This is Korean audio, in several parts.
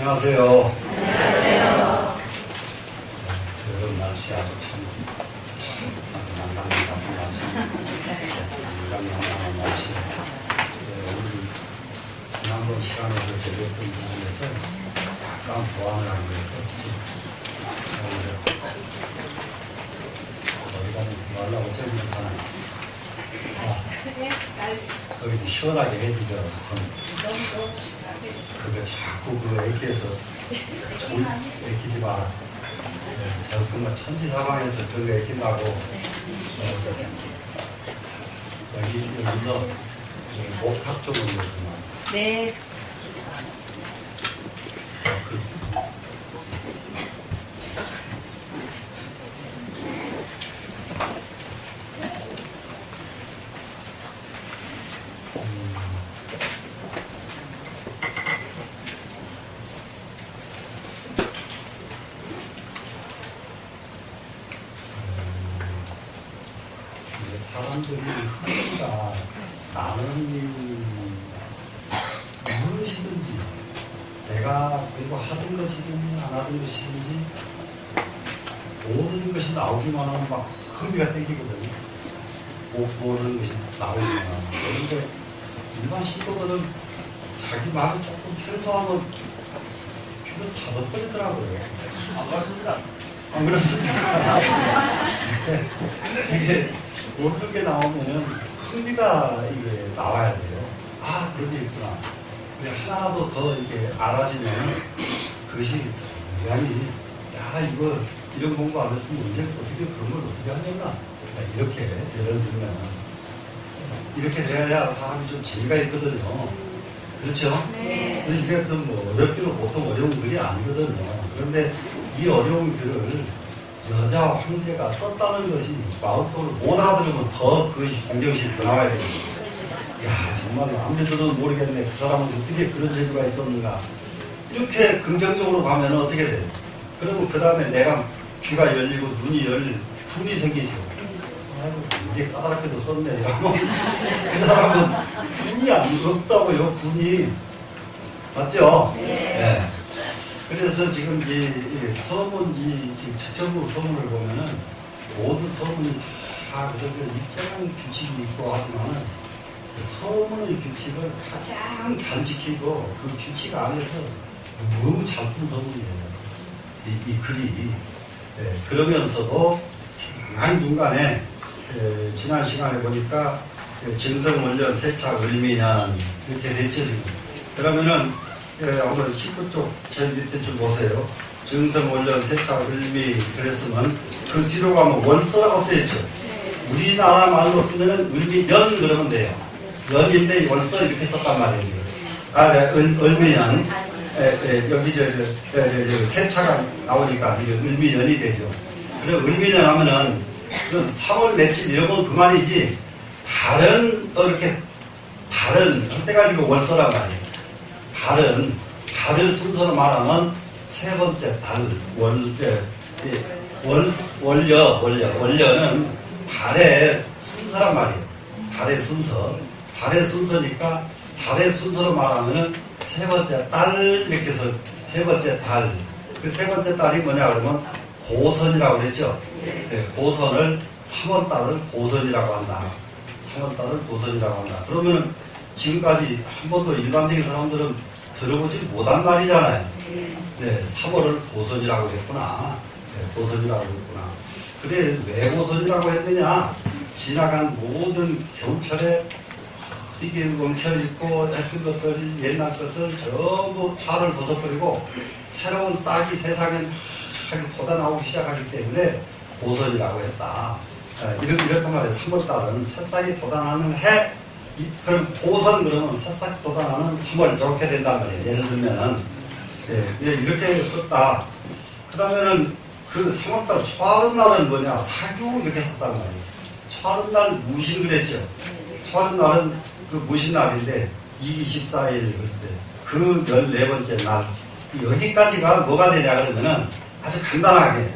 안녕하세요. 안녕하세요. 여름 날씨 아주 참 난감한 날씨. 난감한 날씨. 오늘 지난번 시간에서 제기했던 부분에서 약간 보완을 하기 위해서 어디가든 말라고 생각하나요? 거기 시원하게 해주더라고. 그거 자꾸 그거 애기에서 애기지 마라. 저 정말 천지사방에서 그거 애긴다고 여기서 목탁 쪽으로 그렇구나. 네. 사람들이 하니까 나는 무엇이든지 내가 그리고 하던 것이든지 안 하던 것이든지 모든 것이 나오기만 하면 막 흥미가 땡기거든요. 모든 것이 나오기만 하면. 그런데 일반 신도들은 자기 말이 조금 생소하면 귀를 다독거리더라고요. 안 그렇습니다. 안 그렇습니까? 이게 모르는 게 나오면은 흥미가 이게 나와야 돼요. 아, 그런 게 있구나. 하나라도 더 이렇게 알아지면 그것이 굉장히, 야, 이거 이런 공부 안 했으면 언제 어떻게 그런 걸 어떻게 하려나. 이렇게 예를 들면 이렇게 돼야 사람이 좀 재미가 있거든요. 그렇죠? 네. 이게 좀 어렵기도 보통 어려운 글이 아니거든요. 그런데 이 어려운 글을 여자 황제가 썼다는 것이 마음속으로 못 알아들으면 더 그것이 공정심이 더 나와야 됩니다. 야, 정말 아무리 들어도 모르겠네. 그 사람은 어떻게 그런 재주가 있었는가. 이렇게 긍정적으로 가면 어떻게 돼요? 그러면 그 다음에 내가 귀가 열리고 눈이 분이 생기죠. 아이고, 이게 까다롭게도 썼네. 이러면 그 사람은 분이 없다고요, 분이. 맞죠? 네. 그래서 지금 이 서문, 지금 최첨부 서문을 보면은 모든 서문이 다 그렇게 일정한 규칙이 있고 하지만 그 서문의 규칙을 가장 잘 지키고 그 규칙 안에서 너무 잘 쓴 서문이에요. 이 글이. 그러면서도 중간중간에 지난 시간에 보니까 증성원련, 세차, 을미년 이렇게 됐죠, 지금. 그러면은 한번 19쪽 제일 밑에 줄 보세요. 증성원련, 세차, 을미 그랬으면 그 뒤로 가면 원서라고 써있죠. 우리나라 말로 쓰면은 을미연 그러면 돼요. 연인데 원서 이렇게 썼단 말이에요. 을미년. 여기 세차가 나오니까 이게 을미연이 되죠. 그래 을미년 하면은 3월 며칠 이러면 그만이지 이렇게 다른 그때 가지고 원서란 말이에요. 달을 순서로 말하면 세 번째 달, 월려는 달의 순서란 말이에요. 달의 순서니까 달의 순서로 말하면은 세 번째 달 이렇게 해서 세 번째 달. 그 세 번째 달이 뭐냐 그러면 고선이라고 그랬죠. 고선을 3월달을 고선이라고 한다. 3월달을 고선이라고 한다. 그러면 지금까지 한 번도 일반적인 사람들은 들어보지 못한 말이잖아요. 3월을 고선이라고 했구나. 고선이라고 했구나. 그래, 왜 고선이라고 했느냐? 지나간 모든 겨울철에 이게 엉켜있고 했던 것들이 옛날 것을 전부 탈을 벗어버리고 새로운 싹이 세상에 돋아나오기 시작하기 때문에 고선이라고 했다. 이렇단 말이에요. 3월달은 새싹이 돋아나는 해. 그럼 고선 그러면 새싹이 돋아나는 3월 이렇게 된단 말이에요. 예를 들면은 이렇게 썼다. 그 다음에는 그 3월달 초하룻날은 뭐냐? 사규 이렇게 썼단 말이에요. 초하룻날 무신 그랬죠. 초하룻날은 그 무신날인데 2기 14일 그 14번째 날 여기까지가 뭐가 되냐 그러면은 아주 간단하게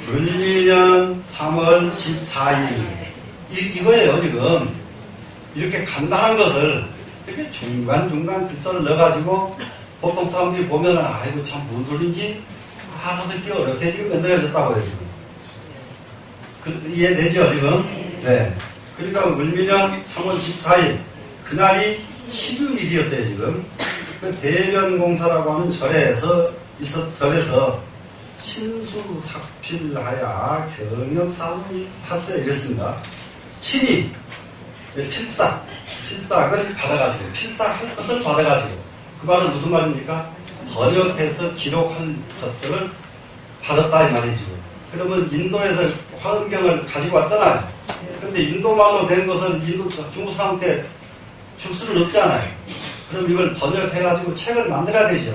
을미년 3월 14일 이거예요. 지금 이렇게 간단한 것을 이렇게 중간중간 글자를 넣어가지고 보통 사람들이 보면은, 아이고, 참, 뭔 소린지 알아듣기 어렵게 지금 만들어졌다고 해요, 지금. 이해되죠, 지금? 네. 그러니까, 을미년 3월 14일, 그날이 11일이었어요, 지금. 그 대변공사라고 하는 절에서 신수삭필하야 경영사문이発세 이랬습니다. 7이 필삭을 받아가지고, 필삭할 것을 받아가지고, 그 말은 무슨 말입니까? 번역해서 기록할 것들을 받았다 이 말이죠. 그러면 인도에서 화엄경을 가지고 왔잖아요. 근데 인도말로 된 것을 중국 사람한테 줄 수는 없잖아요. 그럼 이걸 번역해가지고 책을 만들어야 되죠.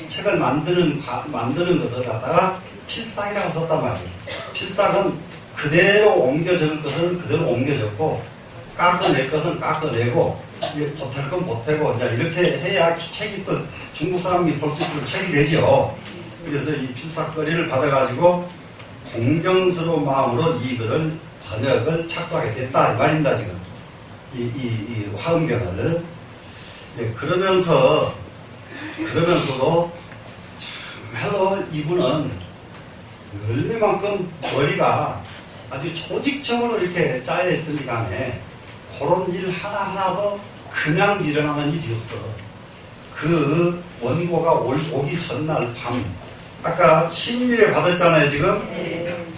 책을 만드는 것을 갖다가 필삭이라고 썼단 말이에요. 필삭은 그대로 옮겨 적을 것은 그대로 옮겨 적고, 깎아낼 것은 깎아내고, 보탤 건 보태고, 이렇게 해야 책이 또 중국 사람이 볼 수 있도록 책이 되죠. 그래서 이 필삭거리를 받아가지고 공정스러운 마음으로 이 글을 번역을 착수하게 됐다 이 말입니다. 지금 이 화엄경을. 네, 그러면서도 참말로 이분은 얼마만큼 머리가 아주 조직적으로 이렇게 짜여있던 간에 그런 일 하나하나도 그냥 일어나는 일이 없어. 그 원고가 오기 전날 밤, 아까 신유일에 받았잖아요, 지금?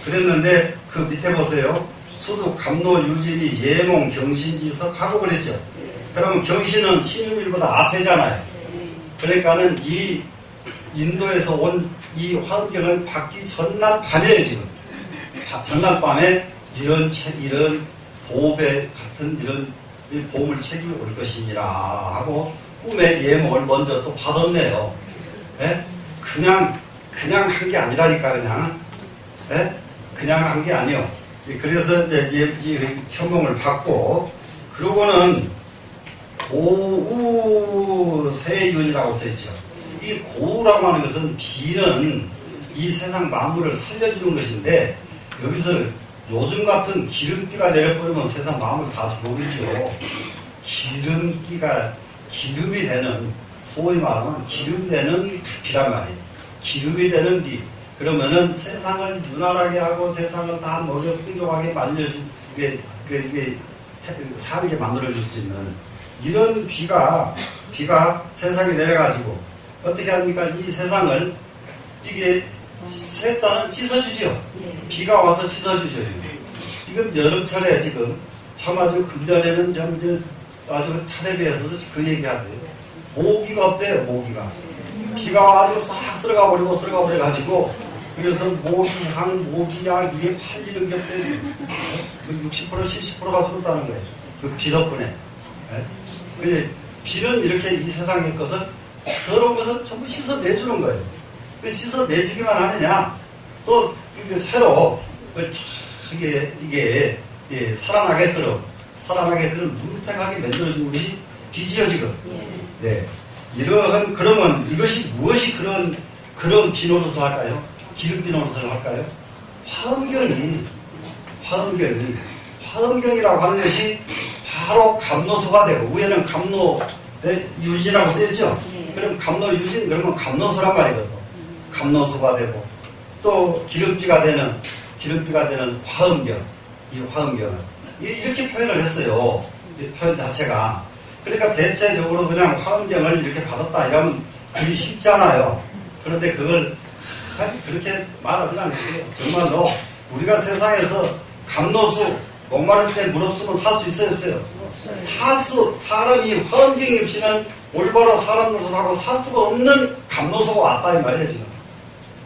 그랬는데, 그 밑에 보세요. 수두, 감로, 유진이, 예몽, 경신지석 하고 그랬죠. 그러면 경신은 신유일보다 앞에잖아요. 그러니까는 이 인도에서 온 이 화엄경을 받기 전날 밤이에요, 지금. 전날 밤에 이런 보배 같은 이런 보물 책이 올 것이니라 하고 꿈의 예몽을 먼저 또 받았네요. 예? 그냥 한 게 아니라니까, 그냥. 예? 그냥 한 게 아니요. 그래서 이제 이 현몽을 받고, 그러고는 고우세윤이라고 써있죠. 이 고우라고 하는 것은 비는 이 세상 만물을 살려주는 것인데, 여기서 요즘 같은 기름비가 내려버리면 세상 마음을 다 죽어버리죠. 기름이 되는, 소위 말하면 기름 되는 비란 말이에요. 기름이 되는 비. 그러면은 세상을 유난하게 하고 세상을 다 먹여뜨려하게 만들어준, 이게 살게 만들어줄 수 있는 이런 비가 세상에 내려가지고 어떻게 합니까? 이 세상을 이게 세상을 씻어주죠. 비가 와서 씻어주죠. 지금 여름철에 지금 참 아주 금전에는 아주 텔레비에서도 그 얘기하대요. 모기가 없대요, 모기가. 비가 와가지고 싹 쓸어가 버려가지고, 그래서 모기약 이게 팔리는 게 없대요. 60%, 70%가 줄었다는 거예요. 그 비 덕분에. 네? 비는 이렇게 이 세상의 것을, 더러운 것을 전부 씻어내주는 거예요. 그 씻어내주기만 하느냐, 또, 새로, 이게, 살아나게끔 뭉탱하게 만들어주는 것이 비지요, 지금. 네. 그러면 이것이 무엇이 그런 비노릇을 할까요? 기름 비노릇을 할까요? 화엄경이라고 하는 것이 바로 감노소가 되고, 위에는 유진이라고 쓰였죠? 그럼 유진, 그러면 감노소란 말이거든. 감노소가 되고, 또 기름비가 되는 화엄경, 이 화엄경을. 이렇게 표현을 했어요. 이 표현 자체가. 그러니까 대체적으로 그냥 화엄경을 이렇게 받았다 이러면 그게 쉽잖아요. 그런데 그걸 그렇게 말하진 않겠어요. 정말로 우리가 세상에서 감노수, 목마를 때 물 없으면 살 수 있어요, 없어요? 사람이 화엄경이 없이는 올바로 사람 노릇을 하고 살 수가 없는 감노수가 왔다 이 말이에요, 지금.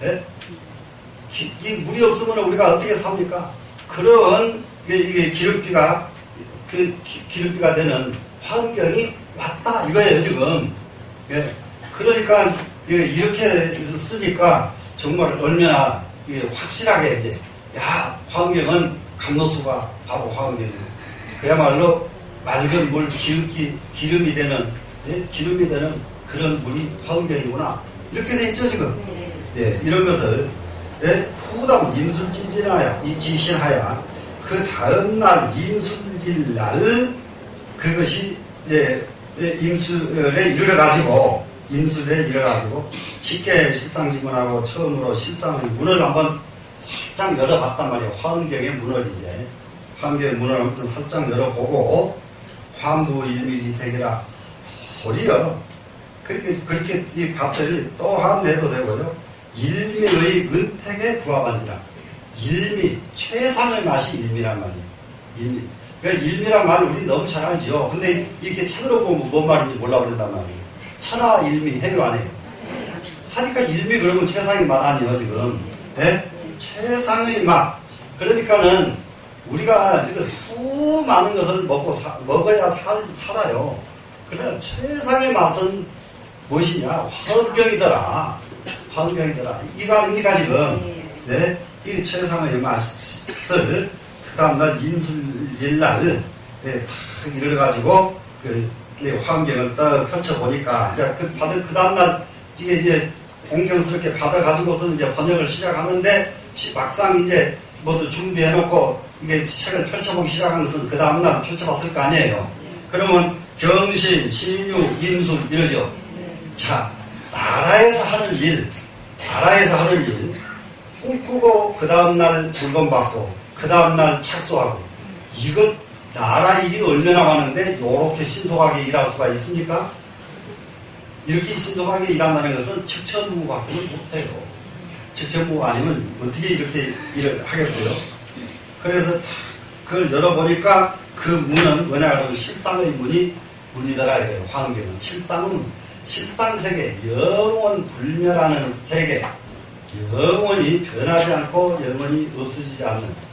네? 이 물이 없으면 우리가 어떻게 삽니까? 그런 이게 기름비가 되는 화엄경이 왔다 이거예요, 지금. 예. 그러니까 이렇게 쓰니까 정말 얼마나 확실하게 이제 화엄경은 감노수가 바로 화엄경이에요. 그야말로 맑은 물, 기름이 되는 그런 물이 화엄경이구나. 이렇게 돼 있죠, 지금. 예, 이런 것을 후담 임술진진하여 지신하여 그 다음날 임술일날 그것이 임술에 이르러가지고 인술에 이래가지고 쉽게 실상지문하고 처음으로 실상의 문을 한번 살짝 열어봤단 말이에요. 화엄경의 문을 이제 화엄경의 문을 아무튼 살짝 열어보고 화엄부일미지택이라 소리요. 그렇게 이 봤더니 또 한 해도 되고요. 일미의 은택에 부합한지라. 일미, 최상의 맛이 일미란 말이에요. 일미. 그러니까 일미란 말을 우리 너무 잘 알죠. 근데 이렇게 책으로 보면 뭔 말인지 몰라 그런단 말이에요. 천하 일미 해요 안 해요? 하니까 일미 그러면 최상의 맛 아니에요 지금. 예? 최상의 맛. 그러니까는 우리가 수많은 것을 먹어야 살아요. 그러나 최상의 맛은 무엇이냐? 화엄경이더라. 화엄경이더라. 이거 아닙니까 지금? 네? 이 최상의 맛을 그 다음날 인술일날 네, 탁 이래가지고 화엄경을 딱 펼쳐보니까 이제 그 다음날 이게 공경스럽게 받아가지고서 이제 번역을 시작하는데 막상 이제 모두 준비해놓고 이게 책을 펼쳐보기 시작한 것은 그 다음날 펼쳐봤을 거 아니에요. 그러면 경신, 신유, 인술 이러죠. 자, 나라에서 하는 일 꿈꾸고 그 다음날 물건받고 그 다음날 착수하고 이것 나라 일이 얼마나 많은데 이렇게 신속하게 일할 수가 있습니까? 이렇게 신속하게 일한다는 것은 측천무밖에 못해요. 측천무가 아니면 어떻게 이렇게 일을 하겠어요? 그래서 그걸 열어보니까 그 문은 뭐냐 하면 실상의 문이더라 이래요. 화엄경은 실상세계, 영원 불멸하는 세계, 영원히 변하지 않고 영원히 없어지지 않는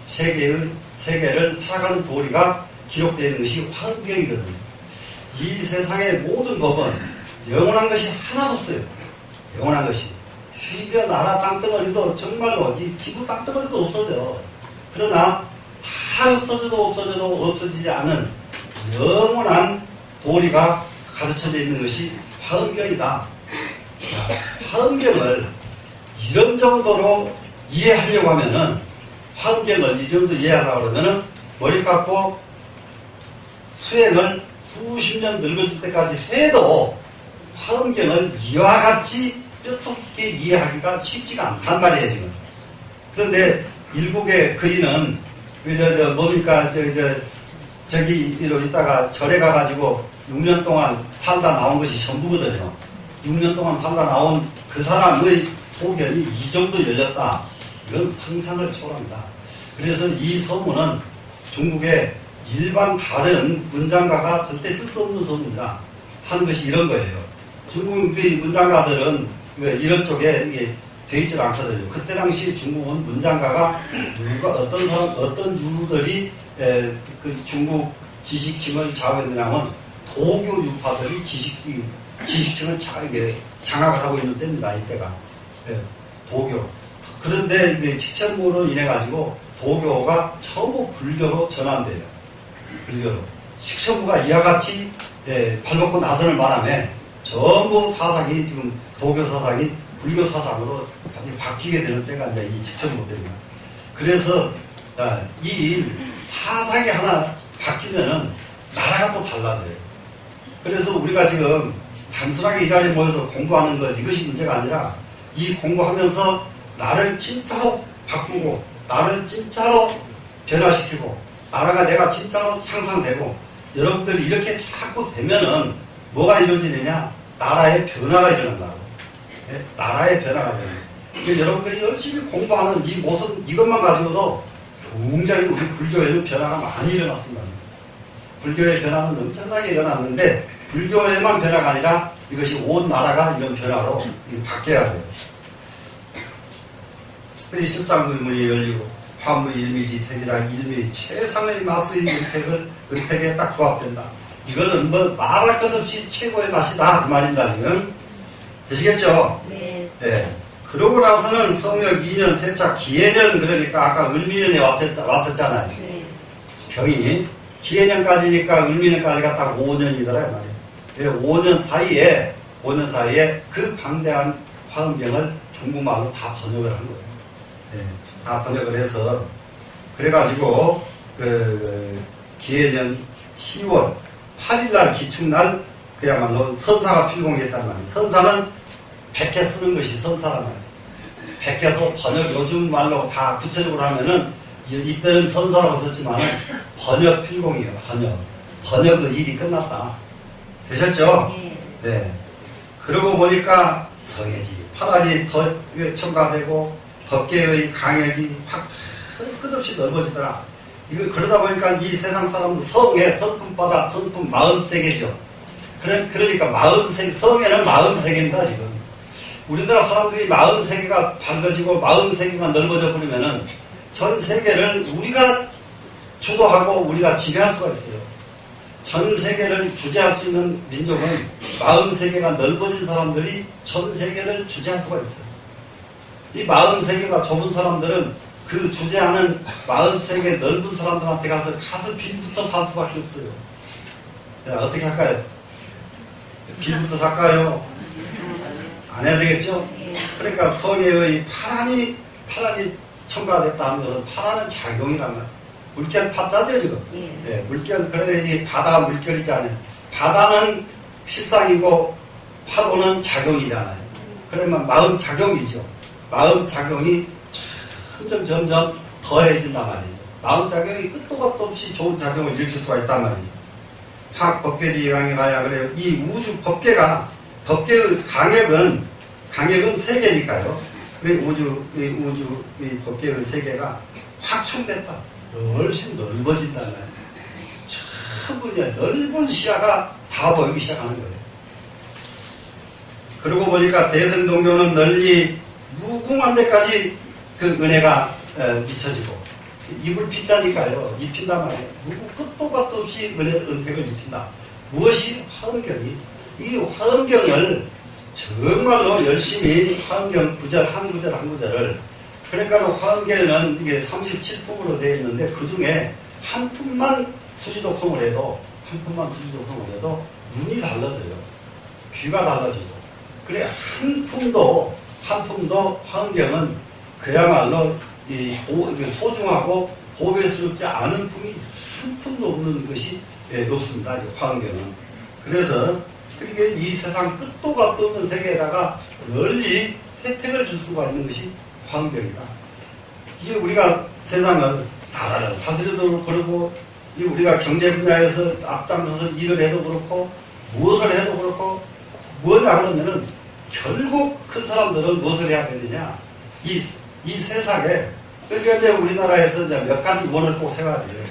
실제의 세계를 살아가는 도리가 기록되어 있는 것이 화엄경이거든요. 이 세상의 모든 법은 영원한 것이 하나도 없어요. 영원한 것이. 심지어 나라 땅덩어리도 정말로 기부 땅덩어리도 없어져. 그러나 다 없어져도 없어지지 않는 영원한 도리가 가르쳐져 있는 것이 화엄경이다. 화엄경을 이런 정도로 이해하려고 하면은 화엄경을 이 정도 이해하려고 하면은 머리 깎고 수행을 수십 년 늙어질 때까지 해도 화엄경을 이와 같이 뼛속 있게 이해하기가 쉽지가 않단 말이에요 지금. 그런데 일국의 거인은 뭡니까 저기로 있다가 절에 가가지고 6년 동안 살다 나온 것이 전부거든요. 6년 동안 살다 나온 그 사람의 소견이 이 정도 열렸다. 이건 상상을 초월합니다. 그래서 이 서문은 중국의 일반 다른 문장가가 절대 쓸 수 없는 서문이다 하는 것이 이런 거예요. 중국의 문장가들은 이런 쪽에 이게 돼 있지 않거든요. 그때 당시 중국은 문장가가 어떤 유들이 그 중국 지식층을 좌우했느냐면 도교 유파들이 지식층을 장악을 하고 있는 때입니다. 이때가. 도교. 그런데 이게 직천무로 인해가지고 도교가 전부 불교로 전환돼요. 불교로. 직천무가 이와 같이 발벗고 나서는 바람에 전부 사상이 지금 도교 사상이 불교 사상으로 바뀌게 되는 때가 이제 이 직천무 때입니다. 그래서 이 사상이 하나 바뀌면은 나라가 또 달라져요. 그래서 우리가 지금 단순하게 이 자리에 모여서 공부하는 것 이것이 문제가 아니라 이 공부하면서 나를 진짜로 바꾸고 나를 진짜로 변화시키고 나라가 내가 진짜로 향상되고 여러분들이 이렇게 자꾸 되면은 뭐가 이루어지느냐? 나라의 변화가 일어난다고. 네? 나라의 변화가 일어난다. 여러분들이 열심히 공부하는 이 모습 이것만 가지고도 굉장히 우리 불교에는 변화가 많이 일어났습니다. 불교의 변화는 엄청나게 일어났는데 불교에만 변화가 아니라 이것이 온 나라가 이런 변화로 바뀌어야 돼요. 그리 십상문이 열리고 화무일미지택이라 일미 최상의 맛의 은택에 딱 부합된다. 이거는 뭐 말할 것 없이 최고의 맛이다 그 말입니다. 지금 되시겠죠? 네. 네. 그러고 나서는 성역 2년 세차 기해년 그러니까 아까 을미년에 왔었잖아요. 네. 병이 기해년까지니까 을미년까지가 딱 5년이더라 말이에요. 5년 사이에 그 방대한 화엄경을 중국말로 다 번역을 한 거예요. 네, 다 번역을 해서 그래가지고 기해년 10월 8일날 기축날 그야말로 선사가 필공했단 말이에요. 선사는 백해 쓰는 것이 선사란 말이에요. 백해서 번역, 요즘 말로 다 구체적으로 하면은, 이때는 선사라고 썼지만 번역 필공이에요. 번역의 일이 끝났다. 되셨죠? 네. 그러고 보니까 성애지, 파란이 더 첨가되고 법계의 강역이 확 끝없이 넓어지더라. 이거 그러다 보니까 이 세상 사람도 성에 성품바다, 성품 43개죠. 그러니까 43개, 성에는 43개입니다, 지금. 우리나라 사람들이 43개가 밝아지고 43개가 넓어져 버리면은 전 세계를 우리가 주도하고 우리가 지배할 수가 있어요. 전 세계를 주재할 수 있는 민족은 43개가 넓어진 사람들이 전 세계를 주재할 수가 있어요. 이 43개가 좁은 사람들은 그 주재하는 43개 넓은 사람들한테 가서 빌부터 살 수밖에 없어요. 자, 어떻게 할까요? 빌부터 살까요? 안 해야 되겠죠? 그러니까 성애의 파란이 첨가됐다 하는 것은 파란은 작용이란 말이에요. 물결 파자죠, 지금. 네, 물결, 그래, 이 바다 물결이잖아요. 바다는 실상이고 파도는 작용이잖아요. 그러면 마음 작용이죠. 마음 작용이 점점 더해진단 말이에요. 마음 작용이 끝도 gat도 없이 좋은 작용을 일으킬 수가 있단 말이에요. 학 법계지 강에 가야 그래요. 이 우주 법계의 강역은 세계니까요. 이 법계의 세계가 확충됐다. 훨씬 넓어진다는 거예요. 충분히 넓은 시야가 다 보이기 시작하는 거예요. 그러고 보니까 대승동교는 널리 무궁한 데까지 그 은혜가 미쳐지고, 입을 핏자니까요. 입힌단 말이에요. 끝도 gat도 없이 은혜를 입힌다. 무엇이 화엄경이? 이 화엄경을 정말로 열심히 화엄경 구절 한 구절을, 그러니까 화엄경은 이게 37품으로 되어 있는데 그 중에 한 품만 수지독송을 해도 눈이 달라져요. 귀가 달라지죠. 그래 한 품도 화엄경은 그야말로 소중하고 고배스럽지 않은 품이 한 품도 없는 것이 높습니다. 화엄경은. 그래서 그렇게 이 세상 끝도 gat도 없는 세계에다가 널리 혜택을 줄 수가 있는 것이 화엄경이다. 이게 우리가 세상을 나라를 다스려도 그렇고, 우리가 경제 분야에서 앞장서서 일을 해도 그렇고, 무엇을 해도 그렇고, 뭐냐 그러면은 결국 큰 사람들은 무엇을 해야 되느냐? 이 세상에, 그러니까 이제 우리나라에서 이제 몇 가지 원을 꼭 세워야 돼요.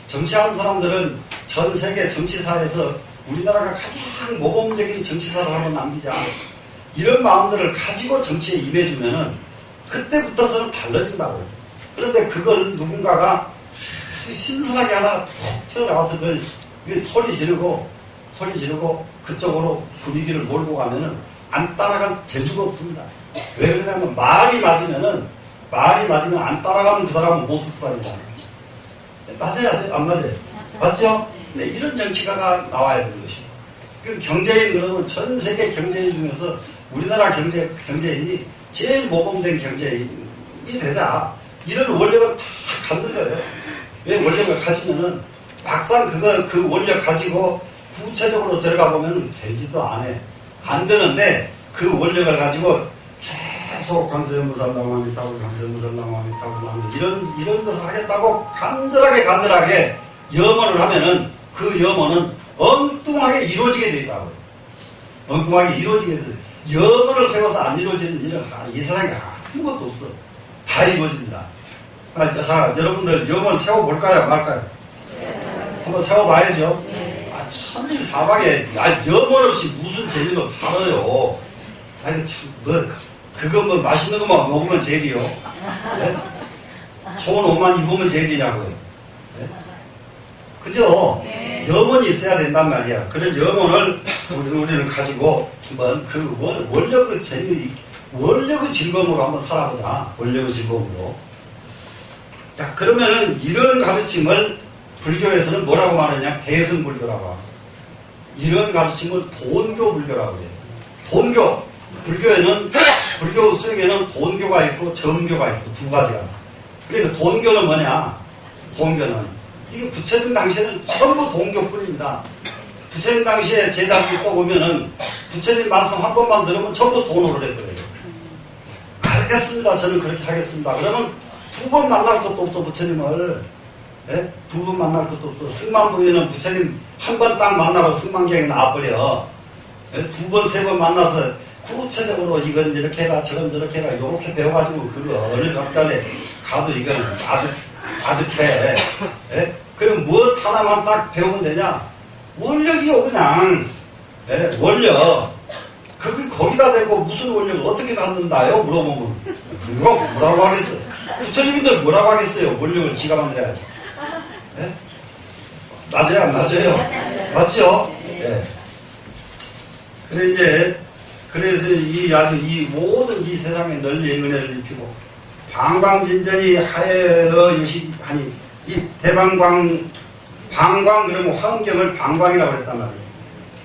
정치하는 사람들은 전 세계 정치사에서 우리나라가 가장 모범적인 정치사를 한번 남기자. 이런 마음들을 가지고 정치에 임해주면은 그때부터서는 달라진다고요. 그런데 그걸 누군가가 신선하게 하나 툭 튀어나와서 소리 지르고 그쪽으로 분위기를 몰고 가면은 안 따라갈 재주가 없습니다. 왜 그러냐면 말이 맞으면 안 따라가면 그 사람은 못 쓸 사람이잖아요. 맞아야 돼? 안 맞아요? 맞죠? 네, 이런 정치가가 나와야 되는 것이에요. 그 경제인 그러면 전 세계 경제인 중에서 우리나라 경제인이 제일 모범된 경제인이 되자. 이런 원력을 다 갖는 거예요. 왜 원력을 가지면은 막상 그 원력 가지고 구체적으로 들어가 보면 되지도 안 되는데 그 원력을 가지고 계속 강세무산당왕이타고 이런 것을 하겠다고 간절하게 염원을 하면은 그 염원은 엉뚱하게 이루어지게 돼 있다고요. 엉뚱하게 이루어지게 돼 있어요. 염원을 세워서 안 이루어지는 일은 이 세상에 아무것도 없어. 다 이루어집니다. 자, 여러분들 염원 세워볼까요? 말까요? 한번 세워봐야죠. 천지사방에 염원 없이 무슨 재미로 살아요. 그거 맛있는 것만 먹으면 제일이요. 네? 좋은 옷만 입으면 제일이냐고요. 네? 그죠? 염원이 있어야 된단 말이야. 그런 염원을 우리는 가지고 한번 그 원력의 재미, 원력의 즐거움으로 한번 살아보자. 원력의 즐거움으로. 자, 그러면은 이런 가르침을 불교에서는 뭐라고 말하냐? 대승불교라고 합니다. 이런 가르침을 돈교불교라고 해요. 돈교. 불교 수행에는 돈교가 있고 정교가 있어. 두 가지가. 그러니까 돈교는 뭐냐? 돈교는. 이게 부처님 당시에는 전부 돈교뿐입니다. 부처님 당시에 제자들이 또 오면은 부처님 말씀 한 번만 들으면 전부 돈으로 해버려요. 알겠습니다. 저는 그렇게 하겠습니다. 그러면 두 번 만날 것도 없어, 부처님을. 예? 두 번 만날 것도 없어. 승만부에는 부처님 한 번 딱 만나고 승만경이 나와버려. 예? 두 번, 세 번 만나서 구체적으로 이건 이렇게 해라, 저건 저렇게 해라, 요렇게 배워가지고 그거 어느 각자에 가도 이건 아득해. 예? 그럼 무엇 하나만 딱 배우면 되냐? 원력이요, 그냥. 예? 원력. 거기다 대고 무슨 원력을 어떻게 갖는다요? 물어보면. 누가 뭐라고 하겠어요? 부처님들 뭐라고 하겠어요? 원력을 지가 만들어야지. 예? 맞아요, 안 맞아요? 맞죠? 예. 그래서 이 모든 이 세상에 널리 은혜를 입히고, 방광진전이 하여 유식하니, 이 대방광, 방광 그러면 화엄경을 방광이라고 그랬단 말이에요.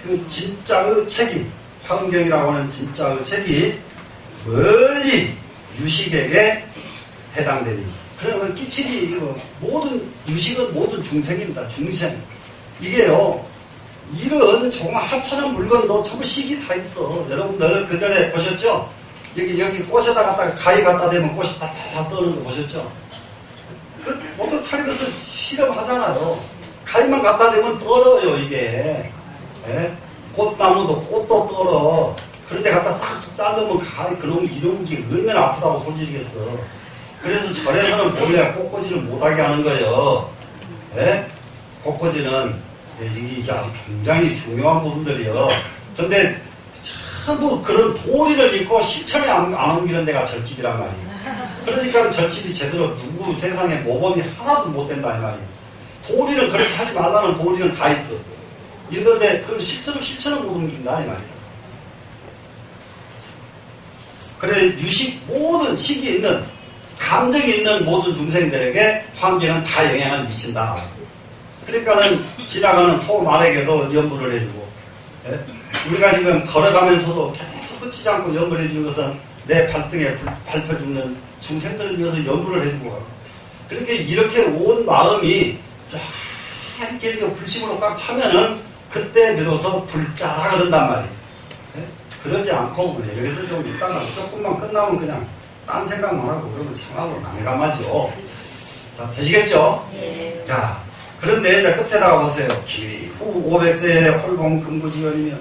그 진짜의 책이, 화엄경이라고 하는 진짜의 책이 멀리 유식에게 해당되니. 그러면 끼치기, 이거 모든, 유식은 모든 중생입니다. 중생. 이게요, 이런 정말 하찮은 물건도 전부 식이 다 있어. 여러분들 그 전에 보셨죠? 여기 꽃에다 갖다가 가위 갖다 대면 꽃이 다 떠는 거 보셨죠? 모두 탈것을 실험하잖아요. 가위만 갖다 대면 떨어요, 이게. 예? 꽃나무도 꽃도 떨어. 그런데 갖다 싹 자르면 그놈 이런 게 얼마나 아프다고 소리지겠어. 그래서 절에서는 본래 꽃꽂이를 못하게 하는 거예요. 예? 꽃꽂이는 이게 아주 굉장히 중요한 부분들이요. 근데 전부 그런 도리를 잊고 실천에 안 옮기는 데가 절집이란 말이에요. 그러니까 절집이 제대로 누구 세상에 모범이 하나도 못 된다 이 말이에요. 도리를 그렇게 하지 말라는 도리는 다 있어. 이런데 그걸 실천을 못 옮긴다 이 말이에요. 그래 유식 모든 식이 있는 감정이 있는 모든 중생들에게 환경은 다 영향을 미친다. 그러니까는 지나가는 소말에게도 연부를 해주고, 예? 우리가 지금 걸어가면서도 계속 끝이지 않고 연부를 해주는 것은 내 발등에 밟혀 죽는 중생들을 위해서 연부를 해주고 가고. 그렇게 이렇게 온 마음이 쫙 이렇게 불심으로 꽉 차면은 그때 비로소 불자라 그런단 말이에요. 예? 그러지 않고 여기서 좀 있다가 조금만 끝나면 그냥 딴 생각만 하고 그러면 참하고 난감하죠. 자, 되시겠죠? 네. 자, 그런데 이제 끝에다가 보세요. 기후 500세의 홀봉 금부지연이면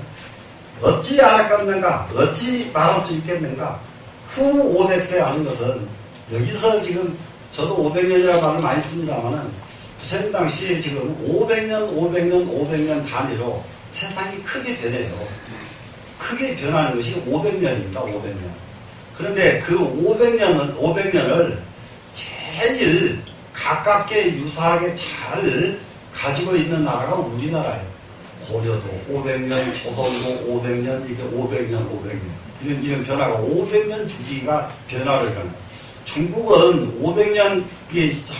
어찌 알았겠는가? 어찌 말할 수 있겠는가? 후 500세 하는 것은 여기서 지금 저도 500년이라는 말을 많이 씁니다만은 부처님 당시에 지금 500년 단위로 세상이 크게 변해요. 크게 변하는 것이 500년입니다. 500년. 그런데 그 500년을 제일 가깝게 유사하게 잘 가지고 있는 나라가 우리나라예요. 고려도 500년, 조선도 500년, 이게 500년. 이런 변화가 500년 주기가 변화를 일어나요. 중국은 500년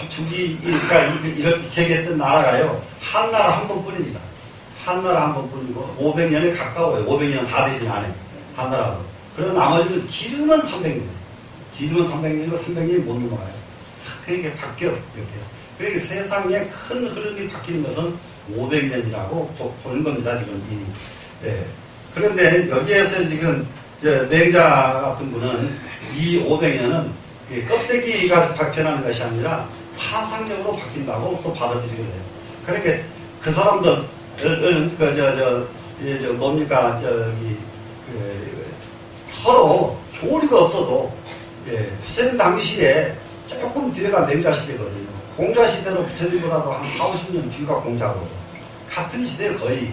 주기가 이렇게 세계했던 나라가요. 한나라 한 번뿐입니다. 한나라 한 번뿐이고 500년에 가까워요. 500년 다 되진 않아요. 한나라도. 그래서 나머지는 길으면 300년. 길으면 300년이고 300년이 못 넘어가요. 그게 바뀌어요. 이렇게. 그러니까 세상에 큰 흐름이 바뀌는 것은 500년이라고 보는 겁니다. 지금 예. 그런데 여기에서 지금 맹자 같은 분은 이 500년은 껍데기가 변하는 것이 아니라 사상적으로 바뀐다고 또 받아들이게 돼요. 그러니까 그 사람들 서로 교리가 없어도 부처님 당시에 조금 뒤에가 맹자 시대거든요. 공자 시대로 부처님보다도 한 40~50년 뒤가 공자고 같은 시대에 거의.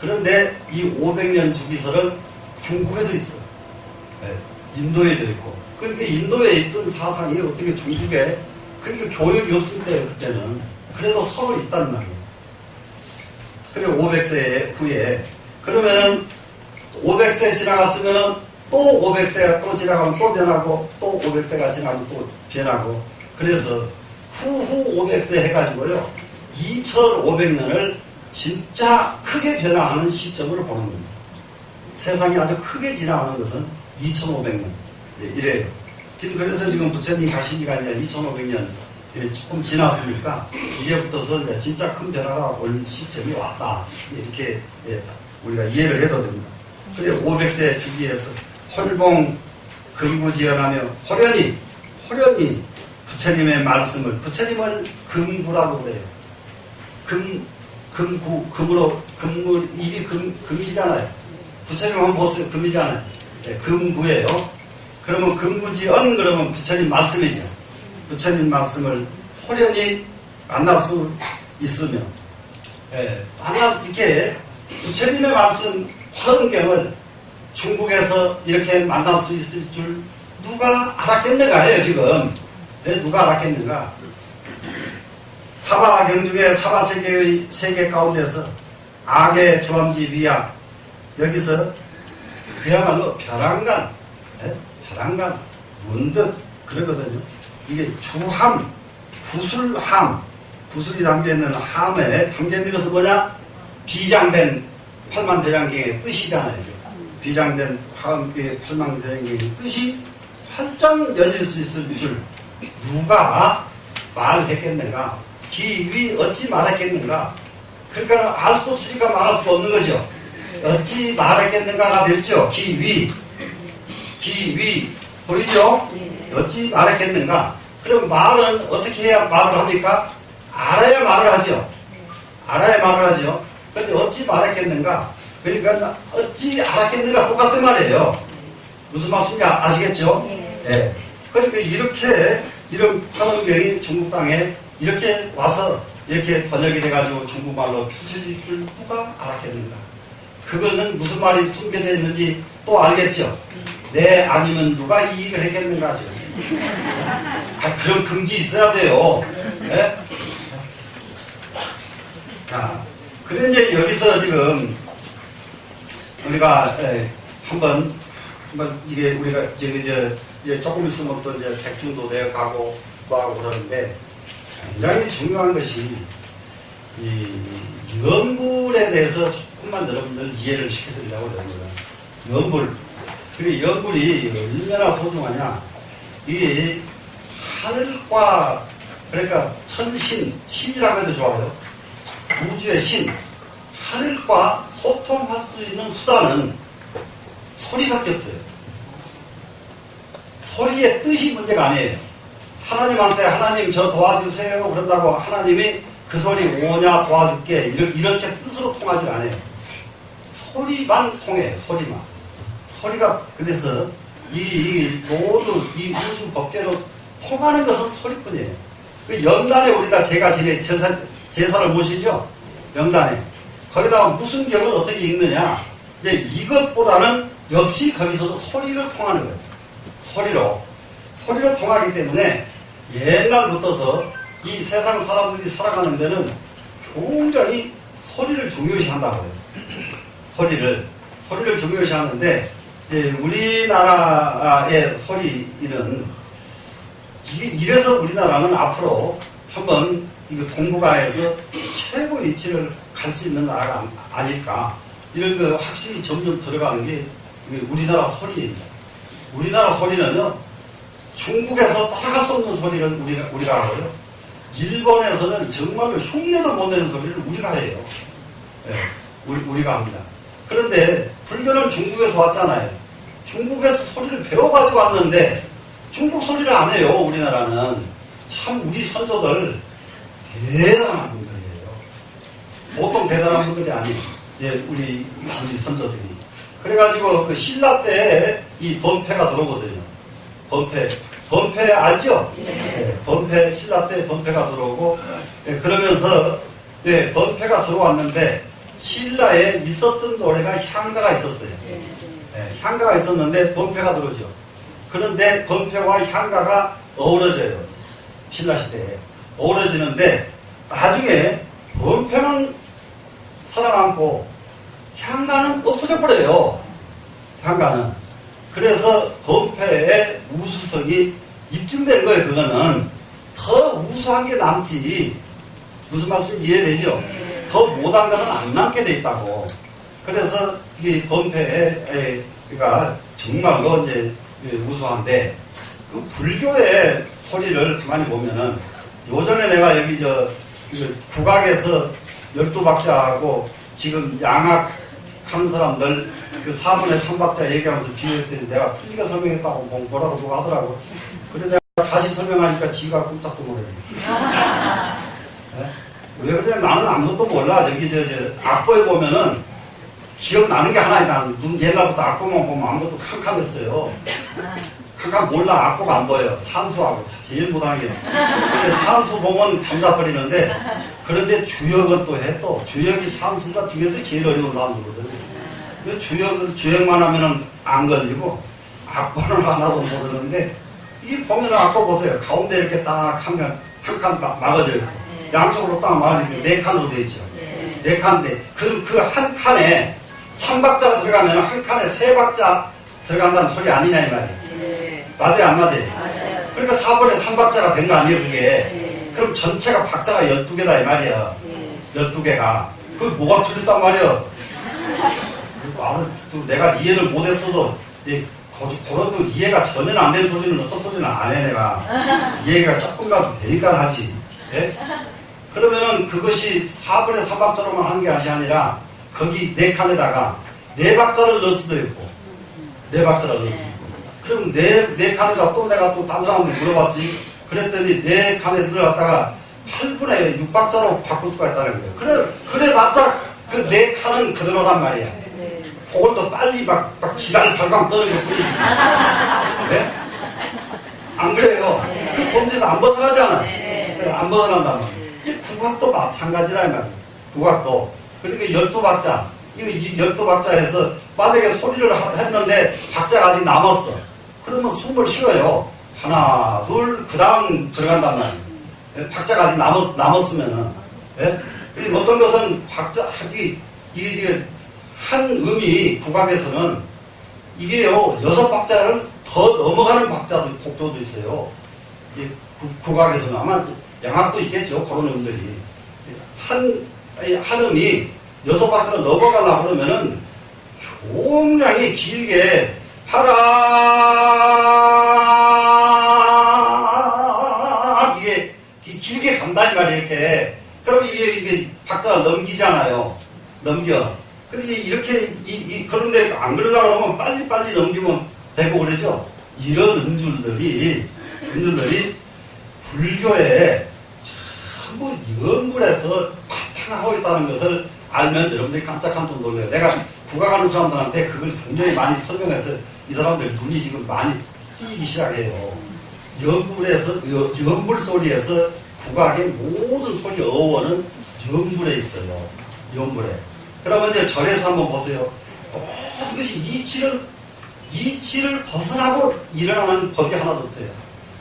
그런데 이 500년 주기설은 중국에도 있어. 인도에도 있고. 그러니까 인도에 있던 사상이 어떻게 중국에, 그러니까 교육이 없을 때 그때는 그래도 서로 있단 말이에요. 그리고 500세 후에 그러면은 500세 지나갔으면은 또 500세가 또 지나가면 또 변하고 또 500세가 지나가면 또 변하고. 그래서 후후 500세 해가지고요 2500년을 진짜 크게 변화하는 시점으로 보는 겁니다. 세상이 아주 크게 지나가는 것은 2500년 이래요. 지금 그래서 지금 부처님 가신 지가 이제 2500년 조금 지났으니까 이제부터서 이제 진짜 큰 변화가 올 시점이 왔다. 이렇게 우리가 이해를 해도 됩니다. 그래 500세 주기에서 홀봉 금구지연하며 호련히 부처님의 말씀을, 부처님은 금구라고 그래요. 금으로, 입이 금이잖아요. 부처님 한번 보세요. 금이잖아요. 네, 금구예요. 그러면 금구지언 그러면 부처님 말씀이죠. 부처님 말씀을 호련히 만날 수 있으며, 이렇게 부처님의 말씀 화엄경을 중국에서 이렇게 만날 수 있을 줄 누가 알았겠는가요, 지금. 누가 알았겠는가? 사바경중의 사바세계의 세계 가운데서 악의 주함지 위야, 여기서 그야말로 벼랑간, 문득 그러거든요. 이게 주함, 구술함, 구술이 담겨있는 함에 담겨있는 것은 뭐냐? 비장된 팔만대장경의 뜻이잖아요. 비장된 팔만대장경의 뜻이 활짝 열릴 수 있을 줄 누가 말했겠는가? 기위 어찌 말했겠는가? 그러니까 알 수 없으니까 말할 수 없는 거죠. 어찌 말했겠는가가 됐죠. 기위 보이죠? 어찌 말했겠는가? 그럼 말은 어떻게 해야 말을 합니까? 알아야 말을 하죠. 알아야 말을 하죠. 근데 어찌 말했겠는가? 그러니까 어찌 알았겠는가 똑같은 말이에요. 무슨 말씀인지 아시겠죠? 네. 그러니까 이런 화엄경이 중국 땅에 이렇게 와서 이렇게 번역이 돼가지고 중국말로 펼쳐질 줄 누가 알았겠는가? 그것은 무슨 말이 숨겨져 있는지 또 알겠죠? 네, 아니면 누가 이익을 했겠는가? 그런 긍지 있어야 돼요. 네? 그래 이제 여기서 지금 우리가 한번 이게 우리가 이제 조금 있으면 또 이제 백중도 내가고 뭐하고 그러는데 굉장히 중요한 것이 이 연불에 대해서 조금만 여러분들 이해를 시켜드리려고 그러는 거예요. 연불. 그리고 연불이 얼마나 소중하냐. 이 하늘과 그러니까 천신, 신이라고 해도 좋아요. 우주의 신, 하늘과 소통할 수 있는 수단은 소리밖에 없어요. 소리의 뜻이 문제가 아니에요. 하나님한테 하나님 저 도와주세요 그런다고 하나님이 그 소리 오냐 도와줄게 이렇게 뜻으로 통하지 않아요. 소리만 통해요. 소리만. 소리가 그래서 이 모두 이 우주 법계로 통하는 것은 소리뿐이에요. 그 영단에 우리가 제가 제사를 모시죠. 영단에. 거기다가 무슨 경을 어떻게 읽느냐. 이제 이것보다는 역시 거기서도 소리로 통하는 거예요. 소리로 통하기 때문에 옛날부터서 이 세상 사람들이 살아가는 데는 굉장히 소리를 중요시 한다고 해요. 소리를 중요시 하는데 우리나라의 소리는 이래서 우리나라는 앞으로 한번 이거 동북아에서 최고 위치를 갈 수 있는 나라가 아닐까. 이런 거 확실히 점점 들어가는 게 우리나라 소리입니다. 우리나라 소리는요, 중국에서 따라갈 수 없는 소리를 우리가 하고요. 일본에서는 정말로 흉내도 못 내는 소리를 우리가 해요. 네, 우리가 합니다. 그런데 불교는 중국에서 왔잖아요. 중국에서 소리를 배워가지고 왔는데 중국 소리를 안 해요. 우리나라는. 참 우리 선조들 대단한 분들이에요. 보통 대단한 분들이 아니에요. 예, 우리 선조들이. 그래가지고 그 신라 때 이 번패가 들어오거든요. 번패 알죠? 네, 번패, 신라 때 번패가 들어오고, 그러면서 번패가 들어왔는데 신라에 있었던 노래가 향가가 있었어요. 향가가 있었는데 번패가 들어오죠. 그런데 번패와 향가가 어우러져요. 신라 시대에 어우러지는데 나중에 번패만 살아남고 향가는 없어져 버려요. 향가는. 그래서 번패의 우수성이 입증된 거예요. 그거는 더 우수한 게 남지. 무슨 말씀인지 이해되죠? 더 못한 것은 안 남게 돼 있다고. 그래서 이 번패가 정말로 이제 우수한데 그 불교의 소리를 가만히 보면은 요전에 내가 여기 국악에서 12박자하고 지금 양악 하는 사람들 그 4분의 3박자 얘기하면서 비교했더니 내가 틀리게 설명했다고 뭐라고 누가 하더라고. 그래 내가 다시 설명하니까 지가 꿀딱도 모르네. 네? 왜 그러냐면 나는 아무것도 몰라. 저기 악보에 보면은 기억나는 게 하나 있다. 눈 옛날부터 악보만 보면 아무것도 캄캄했어요. 캄캄 몰라. 악보가 안 보여. 산수하고 제일 못하는 게. 근데 산수 보면 잠자버리는데 그런데 주역은 또 해. 또 주역이 산수가 중에서 제일 어려운 산수거든. 주역만 하면은 안 걸리고 악보는 하나도 모르는데 이 보면은 악보 보세요. 가운데 이렇게 딱 한 칸 막아져 있고 양쪽으로 딱 막아져 있고 4칸으로 되어 있죠. 4칸인데 그 한 칸에 3박자가 들어가면 한 칸에 3박자 들어간다는 소리 아니냐 이 말이에요. 맞아요 안 맞아요? 그러니까 4분의 3박자가 된 거 아니에요 그게. 그럼 전체가 박자가 12개다 이 말이야. 12개가. 그게 뭐가 틀렸단 말이야. 내가 이해를 못했어도 그것도 이해가 전혀 안 된 소리는 어떤 소리는 안 해 내가. 이해가 조금이라도 되니까 하지. 예? 그러면은 그것이 4분의 3박자로만 하는 게 아니라 거기 4칸에다가 4박자를 넣을 수도 있고 4박자를 넣을 수도 있고 그럼 4칸에다 또 내가 또 다른 사람한테 물어봤지. 그랬더니 4칸에 들어갔다가 8분의 6박자로 바꿀 수가 있다는 거예요. 그래 맞자 그 4칸은 그대로란 말이야. 그걸 더 빨리 막 지랄 발광 떠는 거 뿐이지. 네? 안 그래요? 그 범죄에서 안 벗어나잖아. 안 벗어난단 말이야. 국악도 마찬가지라 이 말이야. 국악도. 그러니까 12박자. 이 12박자에서 만약에 소리를 했는데 박자가 아직 남았어. 그러면 숨을 쉬어요. 하나, 둘, 그 다음 들어간단 말이야. 박자가 아직 남았으면은. 예? 어떤 것은 박자, 이게 한 음이 국악에서는 이게요 6박자를 더 넘어가는 박자도 곡조도 있어요. 국악에서는 아마 양악도 있겠죠. 그런 음들이 한 음이 6박자를 넘어가려고 그러면은 굉장히 길게 파라 이게 길게 간다 이 말이에요. 이렇게 그러면 이게 박자가 넘기잖아요. 넘겨. 그런데 이렇게 그런데 안 그러려고 하면 빨리 넘기면 되고 그러죠. 이런 음줄들이 불교에 전부 연불에서 바탕하고 있다는 것을 알면 여러분들이 깜짝깜짝 놀라요. 내가 국악하는 사람들한테 그걸 굉장히 많이 설명해서 이 사람들 눈이 지금 많이 띄기 시작해요. 연불 소리에서 국악의 모든 소리 어원은 연불에 있어요. 연불에. 그러면 이제 절에서 한번 보세요. 모든 것이 이치를 벗어나고 일어나는 법이 하나도 없어요.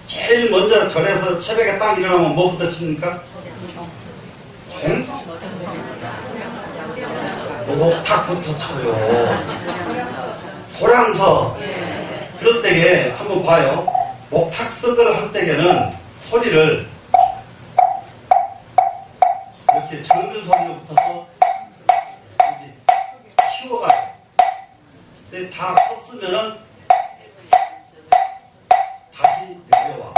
제일 먼저 절에서 새벽에 딱 일어나면 뭐부터 칩니까? 종? 목탁부터 쳐요. 도량서. 그럴 때에 한번 봐요. 목탁석을 할 때에는 소리를 이렇게 적은 소리로 붙어서 키워가요. 근데 다 컸으면은 다시 내려와.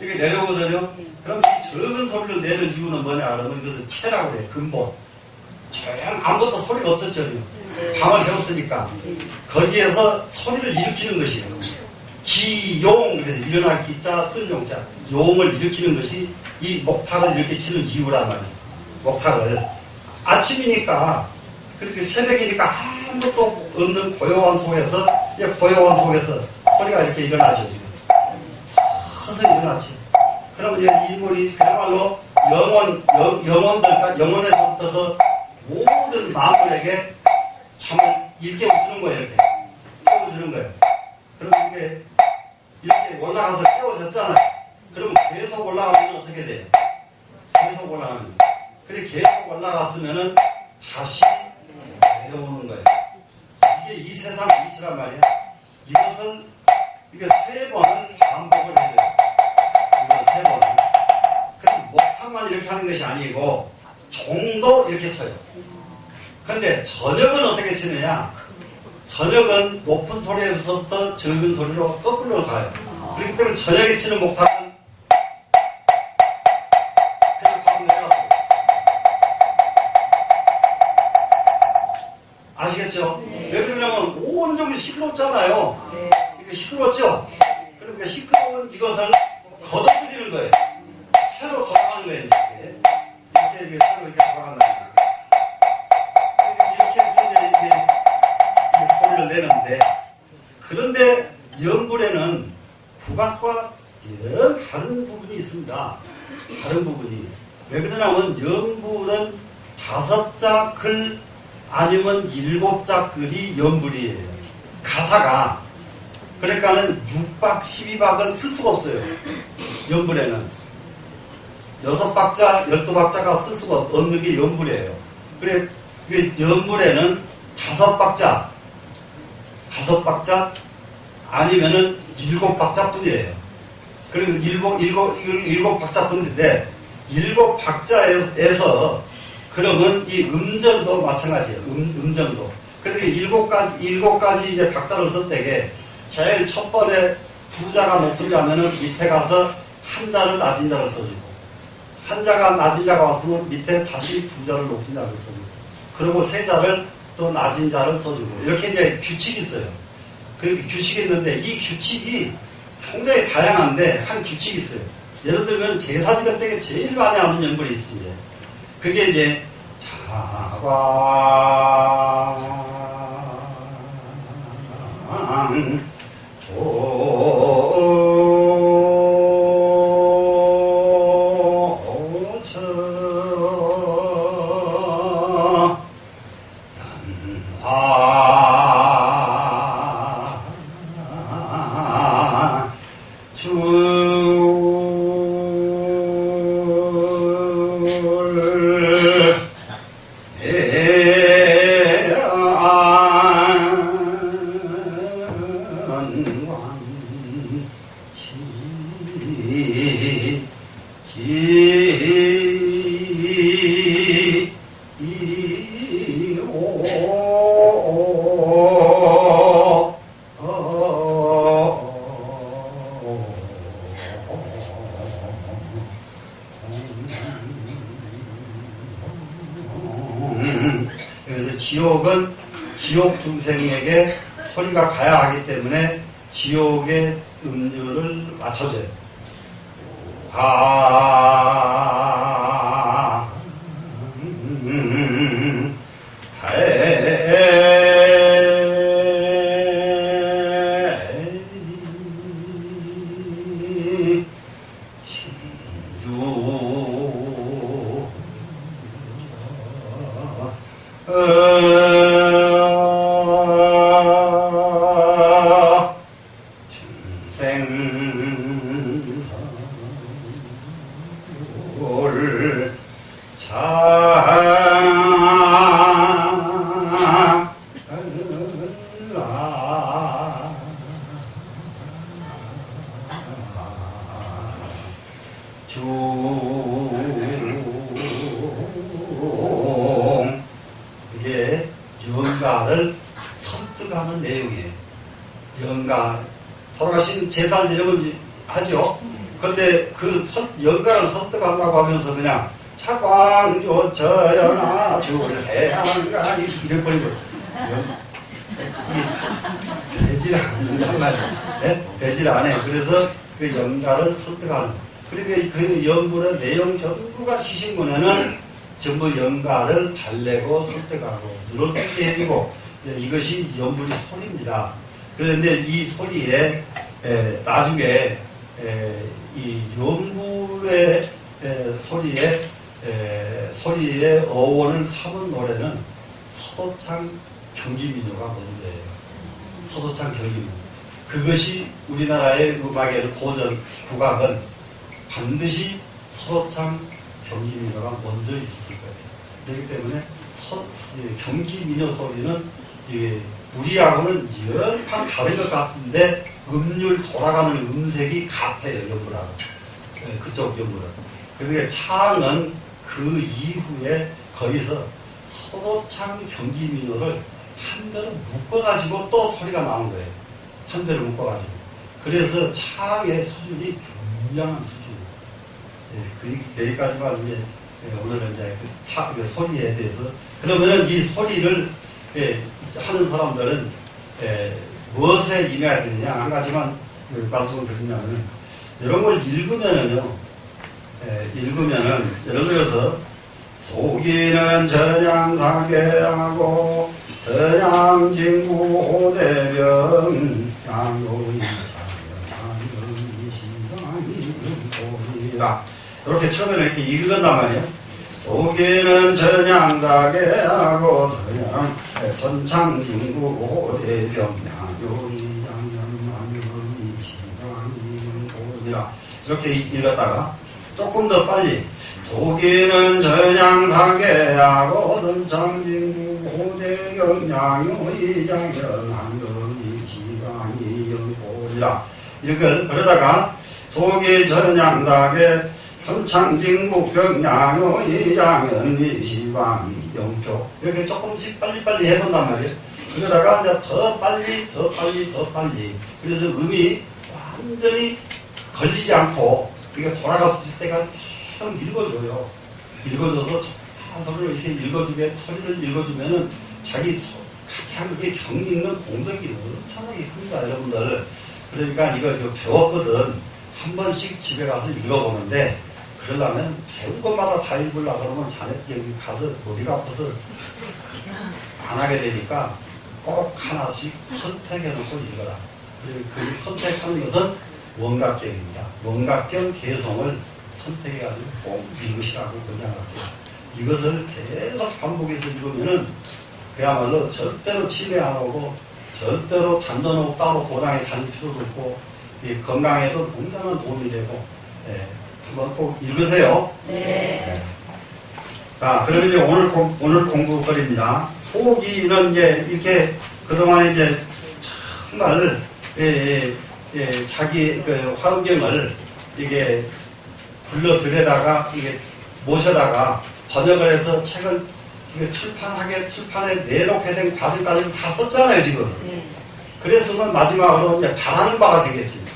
이렇게 내려오거든요. 그럼 이 적은 소리를 내는 이유는 뭐냐 그러면 이것은 체라고 해요. 근본. 조용 아무것도 소리가 없었죠. 방을 세웠으니까 거기에서 소리를 일으키는 것이에요. 기용 그래서 일어날 기자 쓸 용자 용을 일으키는 것이 이 목탁을 이렇게 치는 이유란 말이에요. 목탁을 아침이니까 그렇게 새벽이니까 아무것도 없는 고요한 속에서 소리가 이렇게 일어나죠. 지금 서서히 일어나지. 그러면 이제 인물이 그야말로 영혼에서부터서 모든 마음들에게 잠을 일깨워주는 거예요. 이렇게 깨워주는 거예요. 그러면 이게 이렇게 올라가서 깨워졌잖아요. 그러면 계속 올라가면 어떻게 돼요? 계속 올라가면. 그래 계속 올라갔으면은 다시 내려오는 거예요. 이게 이 세상 이치란 말이야. 이것은 이게 3번은 반복을 해야 돼요. 이거 3번은. 근데 목탁만 이렇게 하는 것이 아니고 종도 이렇게 쳐요. 근데 저녁은 어떻게 치느냐? 저녁은 높은 소리에서부터 적은 소리로 거꾸로 가요. 그렇기 때문에 저녁에 치는 목탁은 그냥 확 내려가고. 아시겠죠? 네. 왜 그러냐면 온종일 시끄럽잖아요. 네. 이거 시끄럽죠? 그러니까 시끄러운 이것을 걷어들이는 거예요. 새로 돌아가는 거예요. 이렇게 새로 이렇게 돌아간다는 거예요. 이렇게 소리를 내는데, 그런데 연불에는 국악과 영 다른 부분이 있습니다. 다른 부분이. 왜 그러냐면 연불은 5자 글 아니면 7자 글이 연불이에요. 가사가. 그러니까는 6박 12박은 쓸 수가 없어요. 연불에는 6박자 12박자가 쓸 수가 없는 게 연불이에요. 그래 연불에는 5박자 아니면은 7박자 뿐이에요. 그리고 7박자 뿐인데 7박자에서 그러면 이 음정도 마찬가지예요. 음정도. 그러니까 7가지 이제 박자를 선택해 제일 첫 번에 2자가 높은 자면은 밑에 가서 한 자를 낮은 자를 써주고, 한 자가 낮은 자가 왔으면 밑에 다시 2자를 높은 자를 써주고, 그리고 3자를 또 낮은 자를 써주고, 이렇게 이제 규칙이 있어요. 그 규칙이 있는데 이 규칙이 굉장히 다양한데 한 규칙이 있어요. 예를 들면 제사지가 때에 제일 많이 하는 연불이 있습니다. 그게 이제 자광 그래서 지옥 중생에게 소리가 가야 하기 때문에 지옥의 음률을 맞춰줘요. 이게 영가를 설득하는 내용이에요. 영가, 돌아가신 제사를 지내면 하죠. 그런데 그 영가를 설득한다고 하면서 그냥 차광조 저연아 줄해안가 이래 버린 거예요. 되질 않는단 말이에요. 네? 되질 않아요. 그래서 그 영가를 설득하는 거예요. 그러니까 그 연불의 내용 전부가 시신문에는 전부 영가를 달래고 설득하고 눈을 뜨게 해주고 이것이 연불의 소리입니다. 그런데 이 소리에 나중에 이 연불의 소리의 어원을 삼은 노래는 서도창 경기민요가 먼저예요. 서도창 경기민요. 그것이 우리나라의 음악의 고전 국악은 반드시 서도창 경기민요가 먼저 있었을 거예요. 그렇기 때문에 경기민요 소리는 우리하고는 연판 다른 것 같은데 음률 돌아가는 음색이 같아요. 연불하고 그쪽 연불은. 그러니까 창은 그 이후에 거기서 서도창 경기민요를 한 대로 묶어가지고 또 소리가 나온 거예요. 한 대로 묶어가지고. 그래서 창의 수준이 굉장한 수준이에요. 여기까지만 이제 오늘은 이제 그 소리에 대해서. 그러면은 이 소리를 하는 사람들은 무엇에 임해야 되느냐 한 가지만 말씀을 드리냐면 이런 걸 읽으면은요. 읽으면은 예를 들어서 속이는 전양사계하고 전양진구호대병 양요이시강이시강이보리라 이렇게 처음에는 이렇게 읽는단 말이에요. 속이는 전양사계하고 선창진구호대병 양요이시강이보리라 이렇게 읽었다가 조금 더 빨리 속이는 전양사계하고 선창진구호대병 양요이장연한요이시강이영보리라 이걸 그러다가 속이 전양사계 선창진구병 양요이장연이시강이영표 이렇게 조금씩 빨리빨리 해본단 말이에요. 그러다가 이제 더 빨리 그래서 음이 완전히 걸리지 않고 이게 돌아갔을 때가 계속 읽어줘요. 읽어줘서 소리를 이렇게 소리를 읽어주면은 자기 가장 이게 경 읽는 공덕이 엄청나게 큽니다, 여러분들. 그러니까 이거 배웠거든. 한 번씩 집에 가서 읽어보는데, 그러려면 배운 것마다 다 읽으려고 그러면 자네 여기 가서 머리가 아파서 안 하게 되니까 꼭 하나씩 선택해놓고 읽어라. 그리고 그 선택하는 것은 원각경입니다. 원각경 개성을 선택해가지고 꼭 읽으시라고 권장할게요. 이것을 계속 반복해서 읽으면은 그야말로 절대로 치매 안 오고 절대로 단전하고 따로 고장에 다닐 필요도 없고 건강에도 굉장한 도움이 되고 한번 꼭 읽으세요. 네. 자, 그러면 이제 오늘 공부거리입니다. 소기는 이제 이렇게 그동안에 이제 정말 자기 그 화엄경을 이게 불러들여다가 이게 모셔다가 번역을 해서 책을 이게 출판에 내놓게 된 과정까지 다 썼잖아요, 지금. 네. 그랬으면 마지막으로 이제 바라는 바가 생겼지.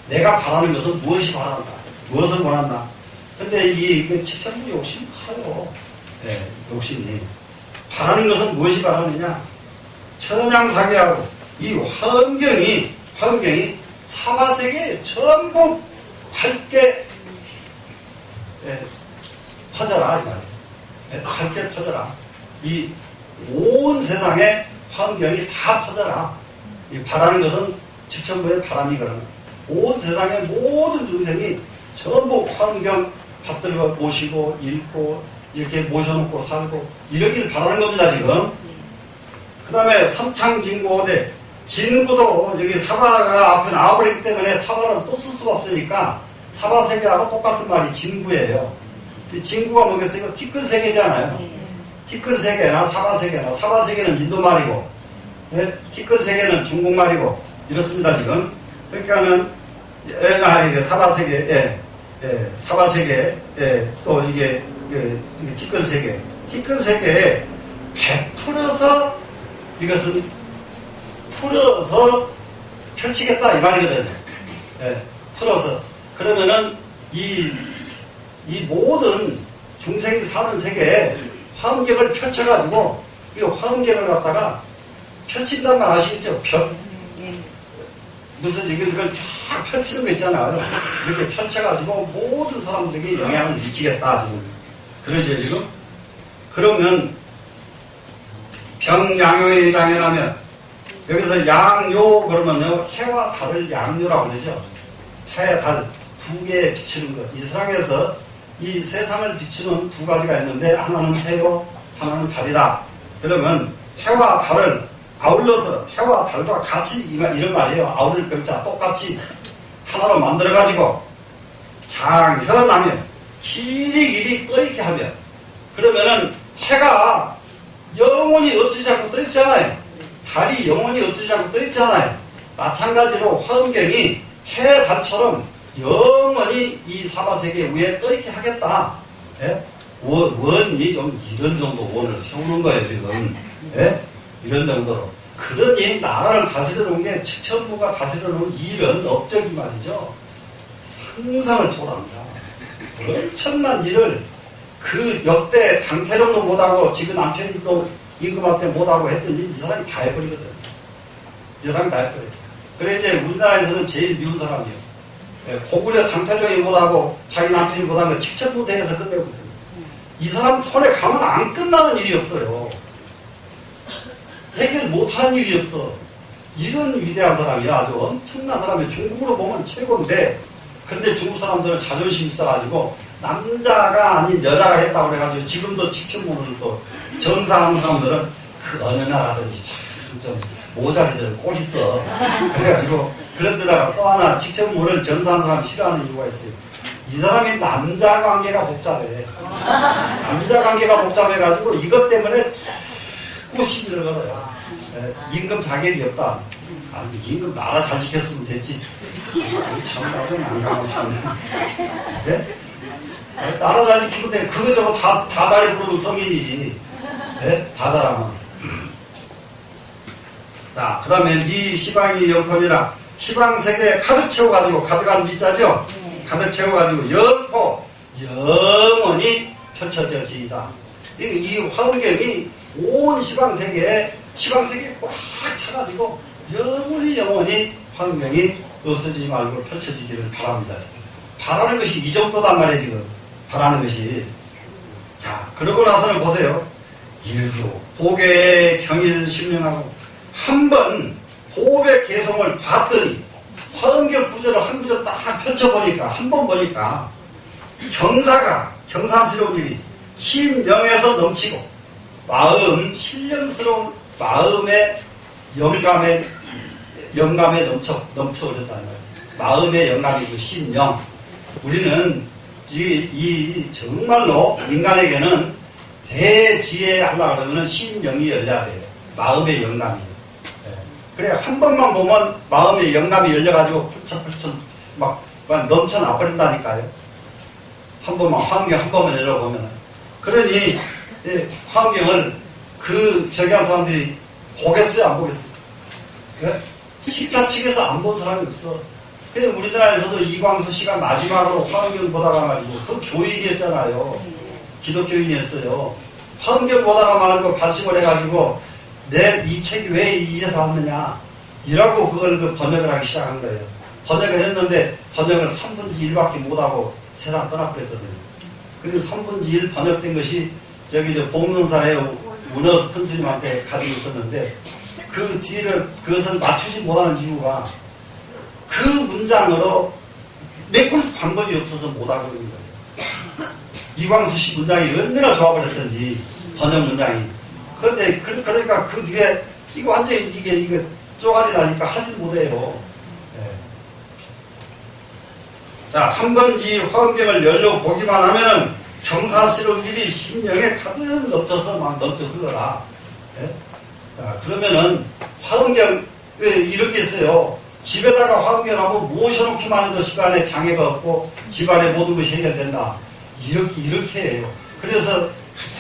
내가 바라는 것은 무엇이 바란다. 무엇을 원한다. 근데 이 책장도 욕심이 커요. 네, 욕심이. 바라는 것은 무엇이 바라느냐. 천양사계하고 이 화엄경이 사바세계에 전부 밝게 퍼져라 이 말이에요. 밝게 퍼져라. 이 온 세상에 화엄경이 다 퍼져라. 이 바라는 것은 직천부의 바람이거든. 온 세상의 모든 중생이 전부 화엄경 받들고 모시고 읽고 이렇게 모셔놓고 살고 이러기를 바라는 겁니다 지금. 그 다음에 선창진구호대 진구도 여기 사바가 앞에 나와버리기 때문에 사바를 또 쓸 수가 없으니까 사바세계하고 똑같은 말이 진구예요. 진구가 뭐겠어요? 티끌세계잖아요. 티끌세계나 사바세계나 사바세계는 인도말이고 티끌세계는 중국말이고 이렇습니다 지금. 그러니까는 사바세계 사바세계 또 이게 티끌세계에 100%서 이것은 풀어서 펼치겠다 이 말이거든요. 풀어서. 그러면은 이 모든 중생이 사는 세계에 화엄경을 펼쳐가지고 이 화엄경을 갖다가 펼친단 말 아시겠죠? 무슨 이걸 쫙 펼치는 거 있잖아요. 이렇게 펼쳐가지고 모든 사람들에게 영향을 미치겠다 지금. 그러죠 지금? 그러면 병양요의 장애라면 여기서 양요 그러면요 해와 달을 양요라고 그러죠. 해, 달 두 개에 비추는 것. 이 세상에서 이 세상을 비추는 두 가지가 있는데 하나는 해요, 하나는 달이다. 그러면 해와 달을 아울러서 해와 달과 같이 이런 말이에요. 아울릴 병자 똑같이 하나로 만들어가지고 장현하면 길이 떠있게 하면 그러면은 해가 영원히 없어지지 않고 떠있잖아요. 달이 영원히 없어지지 않고 떠있잖아요. 마찬가지로 화엄경이 해, 달처럼 영원히 이 사바세계 위에 떠있게 하겠다. 원이 좀 이런 정도 원을 세우는 거예요, 지금. 이런 정도로. 그러니 나라를 다스려 놓은 게 측천부가 다스려 놓은 일은 업적이 말이죠. 상상을 초월합니다. 엄청난 일을 그 역대 당태령도 못하고 지금 남편도 임금할 때 못하고 했더니 이 사람이 다 해버리거든. 이 사람이 다 해버려. 그래 이제 우리나라에서는 제일 미운 사람이에요. 고구려 당태령이 못하고 자기 남편이 못하는 거 측천부 대에서 끝내거든. 이 사람 손에 가면 안 끝나는 일이 없어요. 해결 못하는 일이 없어. 이런 위대한 사람이야. 아주 엄청난 사람이 중국으로 보면 최고인데, 그런데 중국 사람들은 자존심 있어가지고 남자가 아닌 여자가 했다고 그래가지고 지금도 직천문을 또 정상하는 사람들은 그 어느 나라든지 좀 모자리들 꼭 있어. 그래가지고 그런 데다가 또 하나 직천문을 정상하는 사람 싫어하는 이유가 있어요. 이 사람이 남자 관계가 복잡해. 남자 관계가 복잡해가지고 이것 때문에 자꾸 시비를 걸어요. 임금 자격이 없다. 아니, 임금 나라 잘 지켰으면 됐지. 참, 나도 난감하시네. 네? 나라 잘 지키면 돼. 그거 저거 다 다리 부르는 성인이지. 네? 다 다라면. 자, 그 다음에 미 시방이 영토니라. 시방 세계에 가득 채워가지고, 가득한 미자죠? 가득 채워가지고, 영포, 영원히 펼쳐져지이다. 이 환경이 온 시방 세계에 꽉 차가지고, 영원히 환경이 없어지지 말고 펼쳐지기를 바랍니다. 바라는 것이 이 정도단 말이에요, 지금. 바라는 것이. 자, 그러고 나서는 보세요. 일주, 호계의 경의를 심령하고, 한번 호흡의 개성을 봤더니, 화엄경 구절을 한 구절 딱 펼쳐보니까, 한 번 보니까, 경사스러운 일이 심령에서 넘치고, 신령스러운 마음의 영감에 넘쳐오르다는 거예요. 마음의 영감이 그 심령. 우리는 정말로 인간에게는 대지혜 하려고 그러면 심령이 열려야 돼요. 마음의 영감이. 그래, 한 번만 보면 마음의 영감이 열려가지고 펄쩍펄쩍 막 넘쳐나 버린다니까요. 한 번만, 화엄경 한 번만 열어보면. 그러니, 화엄경을 저기 한 사람들이 보겠어요, 안 보겠어요? 네? 식자 측에서 안 본 사람이 없어. 그래서 우리나라에서도 이광수 씨가 마지막으로 화엄경 보다가 말이고, 그 교인이었잖아요. 기독교인이었어요. 화엄경 보다가 말고 발심을 해가지고, 이 책이 왜 이제서 왔느냐. 이라고 그걸 번역을 하기 시작한 거예요. 번역을 했는데, 번역을 3분의 1밖에 못하고 세상 떠나버렸거든요. 그래서 3분의 1 번역된 것이, 저기 봉능사에 문어 큰 스님한테 가지고 있었는데, 그 뒤를, 그것을 맞추지 못하는 이유가 그 문장으로 메꿀 방법이 없어서 못하고 있는 거예요. 이광수 씨 문장이 얼마나 좋아버렸던지, 번역 문장이. 그러니까 그 뒤에, 이거 완전히 이게 쪼가리 나니까 하질 못해요. 네. 자, 한 번 이 화엄경을 열려보기만 하면은 경사스러운 일이 심령에 가득 넘쳐서 막 넘쳐 흘러라. 네? 자, 그러면은 화엄경 이런 게 있어요. 집에다가 화엄경하고 모셔놓기만 해도 시간에 장애가 없고 집안의 모든 것이 해결된다. 이렇게 해요. 그래서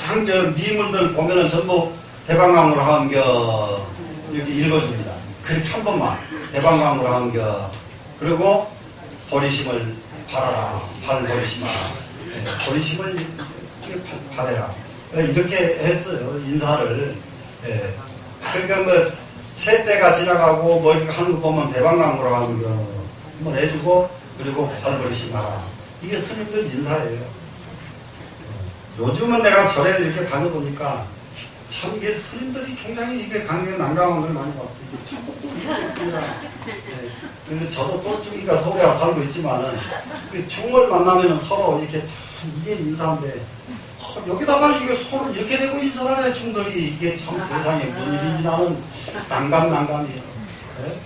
가장 미문들 보면은 전부 대방강으로 화엄경 이렇게 읽어줍니다. 그렇게 한 번만 대방강으로 화엄경. 그리고 보리심을 바라라. 발 보리심하라. 네, 보리심을 바래라. 이렇게 했어요. 인사를. 네. 그러니까 새때가 지나가고 이렇게 하는 거 보면 대방강으로 하는 거 한번 해주고, 그리고 발버리심하라. 이게 스님들 인사예요. 요즘은 내가 절에 이렇게 다녀보니까 참 이게 스님들이 굉장히 이게 강경에 난감한 걸 많이 봤어요. 이게 참 네. 저도 똘죽이가 서울에 살고 있지만은 중을 만나면은 서로 이렇게 이게 인사인데, 여기다가 이게 서로 이렇게 되고 인사하네, 중들이. 이게 참 세상에 뭔 일인지 나는 난감이에요. 네?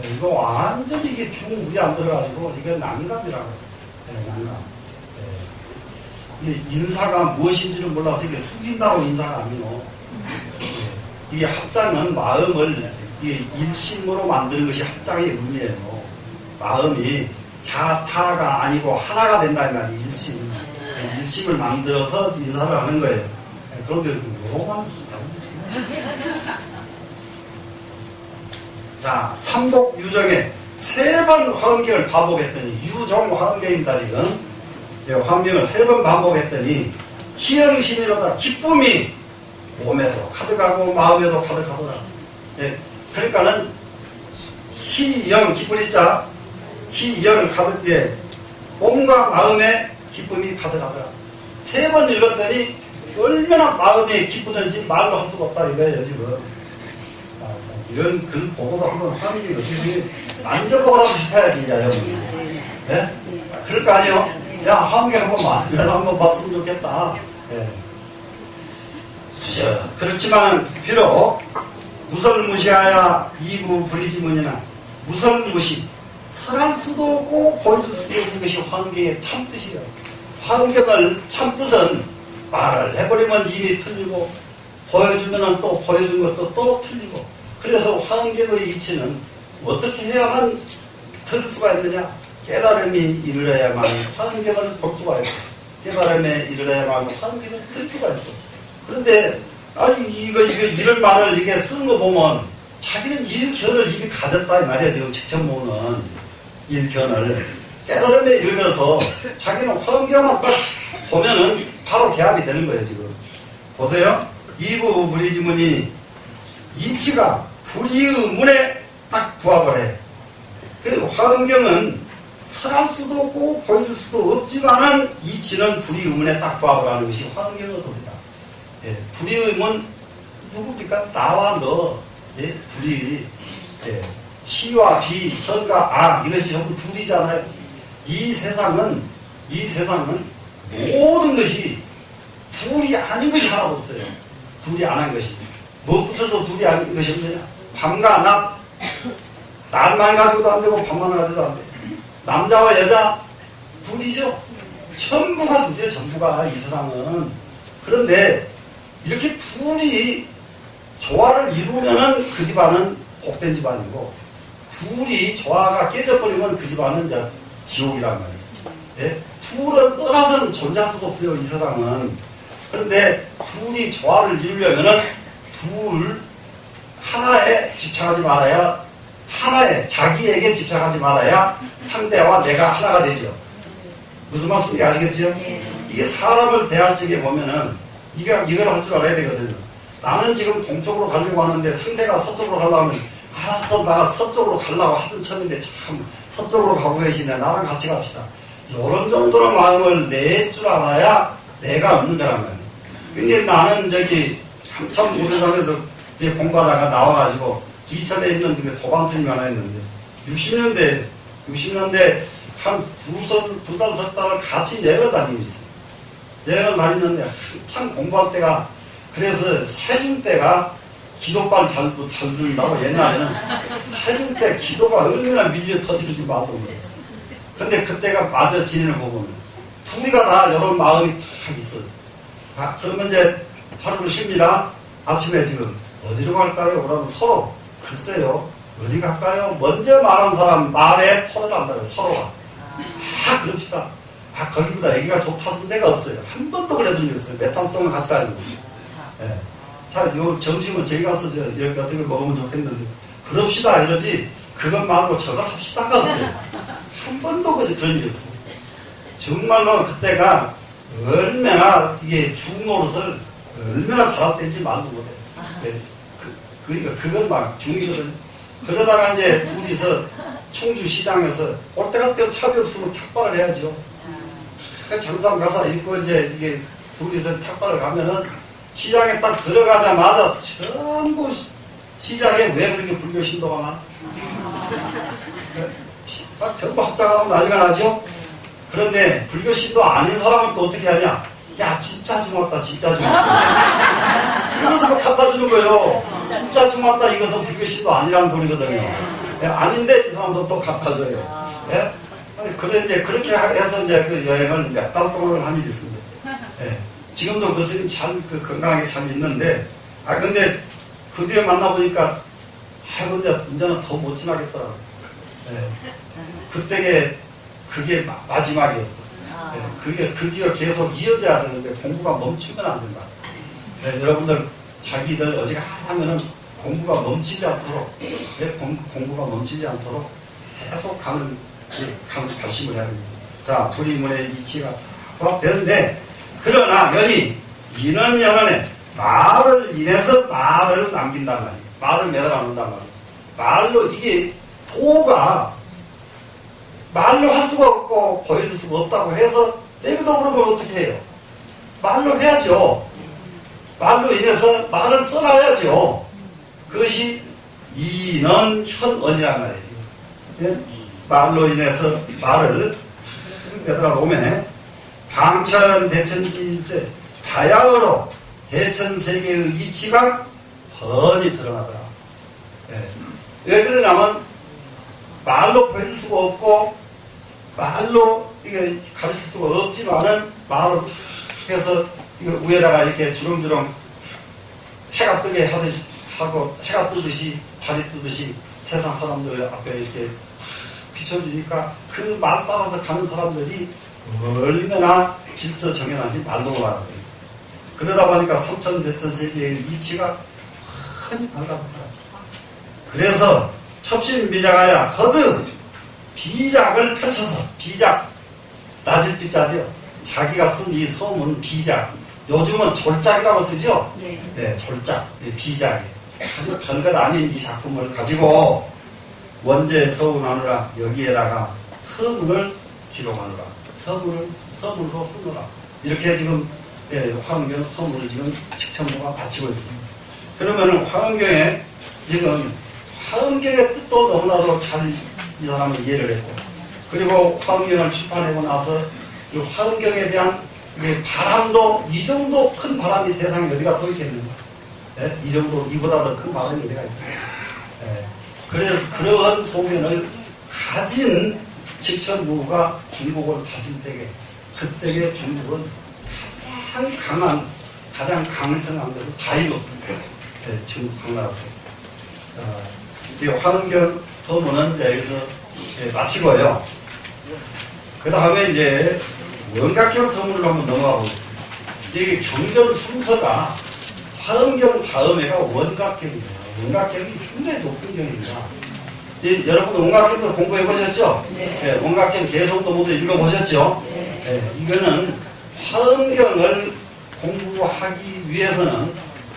네, 이거 완전히 이게 중 물이 안 들어가지고 이게 난감이라고. 네, 난감. 네. 이게 인사가 무엇인지를 몰라서 이게 숙인다고 인사가 아니고, 네. 이게 합장은 마음을 이게 일심으로 만드는 것이 합장의 의미예요. 마음이 자타가 아니고 하나가 된다는 말이 일심. 일심을 만들어서 인사를 하는 거예요. 그런데 너무 자, 삼복유정에 3번 화엄경을 반복했더니, 유정 화엄경입니다, 지금. 예, 화엄경을 3번 반복했더니, 희영심이로다, 기쁨이 몸에도 가득하고 마음에도 가득하더라. 예, 그러니까는 희영, 기쁘리자, 희영을 가득해 몸과 마음에 기쁨이 가득하더라. 3번 읽었더니 얼마나 마음이 기쁘든지 말로 할 수가 없다 이거예요 지금. 이런 글 보고도 한번 화면이 어떻게 만져보라고 싶어야 진짜 여러분. 예? 그럴 거 아니에요? 야 화면 한번 봤으면 좋겠다. 예. 그렇지만 비록 무설무시하야 이부 불이지문이나 무설무시 설할 수도 없고 보여줄 수도 없는 것이 화엄경의 참뜻이에요. 화엄경을 참뜻은 말을 해버리면 입이 틀리고 보여주면 또 보여준 것도 또 틀리고, 그래서 화엄경의 이치는 어떻게 해야만 들을 수가 있느냐, 깨달음이 이르러야만 화엄경을 볼 수가 있고 깨달음에 이르러야만 화엄경을 들 수가 있어. 그런데 이거 이런 말을 이게 쓰는 거 보면 자기는 일견을 이미 가졌다 이 말이야. 지금 직천모는 일견을 깨달음에 이르러서 자기는 화엄경만 딱 보면은 바로 개합이 되는 거예요. 지금 보세요. 이부 불이지문이 이치가 불이의 문에 딱 부합을 해. 그 화엄경은 설할 수도 없고 보여줄 수도 없지만은 이치는 불이의 문에 딱 부합을 하는 것이 화엄경의 도리다. 예, 불이의 문 누굽니까? 나와 너. 예, 불이. 예, 시와 비, 선과 악 이것이 전부 둘이잖아요. 이 세상은 모든 것이 둘이 아닌 것이 하나도 없어요. 둘이 안 한 것이. 뭐 붙어서 둘이 아닌 것이 없느냐? 밤과 낮. 낮만 가지고도 안 되고 밤만 가지고도 안 돼. 남자와 여자 둘이죠. 전부가 둘이에요. 전부가 이 세상은. 그런데 이렇게 둘이 조화를 이루면은 그 집안은 복된 집안이고, 둘이 조화가 깨져버리면 그 집안은 이제 지옥이란 말이에요. 예? 둘을 떠나서는 존재할 수가 없어요, 이 세상은. 그런데 둘이 조화를 이루려면은 하나에 집착하지 말아야, 하나에 자기에게 집착하지 말아야 상대와 내가 하나가 되죠. 무슨 말씀인지 아시겠죠? 이게 사람을 대할 적에 보면은 이걸 할 줄 알아야 되거든요. 나는 지금 동쪽으로 가려고 하는데 상대가 서쪽으로 가려고 하면, 알았어, 나가 서쪽으로 가려고 하던 첨인데 참 서쪽으로 가고 계시네, 나랑 같이 갑시다. 이런 정도로 마음을 낼 줄 알아야 내가 없는 거란 말이에요. 근데 나는 한참 무대상에서 공부하다가 나와가지고 이천에 있는 도반 스님이 하나 있는데 60년대 한 두 달 석 달을 같이 여행을 다니고 있어요. 여행을 다니는데 한참 공부할 때가, 그래서 세중 때가 기도빨 잘 들린다고. 옛날에는 세중 때 기도가 얼마나 밀려 터지는지 말도 못해요. 근데 그때가 마저 지내는 거 보면 둘이가 다 이런 마음이 다 있어요. 그러면 이제 하루를 쉽니다. 아침에 지금 어디로 갈까요? 그러면 서로, 글쎄요, 어디 갈까요? 먼저 말한 사람 말에 토를 한다고요. 서로가. 그럽시다. 거기보다 여기가 좋다는 데가 없어요. 한 번도 그래 본 적 없어요. 몇 달 동안 같이 다니고. 예. 자, 요 점심은 저기 가서 여기 어떻게 먹으면 좋겠는데, 그럽시다 이러지, 그것 말고 저것 합시다가 없어요. 한 번도 그런 적이 없어요. 정말로 그때가 얼마나 이게 중노릇을 얼마나 잘할 때인지 말도 못해요. 그러니까 그건 막 중이거든요. 그러다가 이제 둘이서 충주시장에서 올 때가 때 차비 없으면 탁발을 해야죠. 장상 가서 입고 이제 이게 둘이서 탁발을 가면은 시장에 딱 들어가자마자 전부 시장에 왜 그렇게 불교 신도가 많아? 딱 전부 합장하면 난리가 나죠? 그런데 불교 신도 아닌 사람은 또 어떻게 하냐? 야, 진짜 중왔다, 진짜 중왔다. 이것을 갖다 주는 거예요. 진짜 중왔다, 이것은 불교 신도 아니라는 소리거든요. 예, 아닌데 이 사람도 또 갖다 줘요. 예? 그래, 이제 그렇게 해서 이제 그 여행을 몇 달 동안 한 일이 있습니다. 예. 지금도 그 스님 건강하게 잘 있는데, 근데 그 뒤에 만나보니까, 근데 이제는 더 못 지나겠더라고요. 예. 그게 마지막이었어. 예. 그게 그 뒤에 계속 이어져야 되는데, 공부가 멈추면 안 된다. 예. 여러분들, 자기들 어지간하면은 공부가 멈추지 않도록, 공부가 멈추지 않도록 계속 가는 결심을 해야 됩니다. 자, 불이문의 이치가 부합되는데, 그러나 이는 연언에 말을 인해서 말을 남긴단 말이에요. 말을 매달아 놓는단 말이에요. 말로 이게 도가 말로 할 수가 없고 보여줄 수가 없다고 해서 내비도 그러면 어떻게 해요? 말로 해야죠. 말로 인해서 말을 써놔야죠. 그것이 이는 현언이란 말이에요. 말로 인해서 말을 매달아 놓으면 방천 대천지일세 바야흐로 대천세계의 이치가 훤히 드러나더라. 왜 그러냐면 말로 보일 수가 없고 말로 이게 가르칠 수가 없지만은 말로 해서 이거 위에다가 이렇게 주렁주렁 해가 뜨게 하듯이 하고 해가 뜨듯이 달이 뜨듯이 세상 사람들 앞에 이렇게 비춰주니까 그 말 따라서 가는 사람들이 얼마나 질서 정연하지 말로 가는 거예요. 그러다 보니까 삼천대천세계의 이치가 흔히 밝아졌다. 그래서 첩신비작하야 거듭 비작을 펼쳐서 비작 낮을 비자죠. 자기가 쓴 이 소문 비작. 요즘은 졸작이라고 쓰죠. 네, 졸작, 비작이 아주 별것 아닌 이 작품을 가지고 원제 서운하느라 여기에다가 서문을 기록하느라 서문으로 쓰느라 이렇게 지금 화엄경 서문을 지금 직천부가 바치고 있습니다. 그러면은 화엄경에 지금 화엄경의 뜻도 너무나도 잘 이 사람은 이해를 했고, 그리고 화엄경을 출판하고 나서 이 화엄경에 대한 바람도 이 정도 큰 바람이 세상에 어디가 또 있겠는가? 예? 이 정도 이보다 더 큰 바람이 어디가 있겠는가? 예. 그래서 그러한 소견을 가진 직천부가 중국을 가진 때에 그때의 중국은 가장 강성한 것을 다 이뤘습니다. 예, 중국 당나라 때. 이 화엄경 서문은 여기서 마치고요. 그 다음에 이제 원각경 서문을 한번 넘어가 보겠습니다. 이게 경전 순서가 화엄경 다음에가 원각경이에요. 원각경이 굉장히 높은 경입니다. 여러분 원각경들 공부해 보셨죠? 네. 원각경 개성도 모두 읽어보셨죠? 네. 이거는 화엄경을 공부하기 위해서는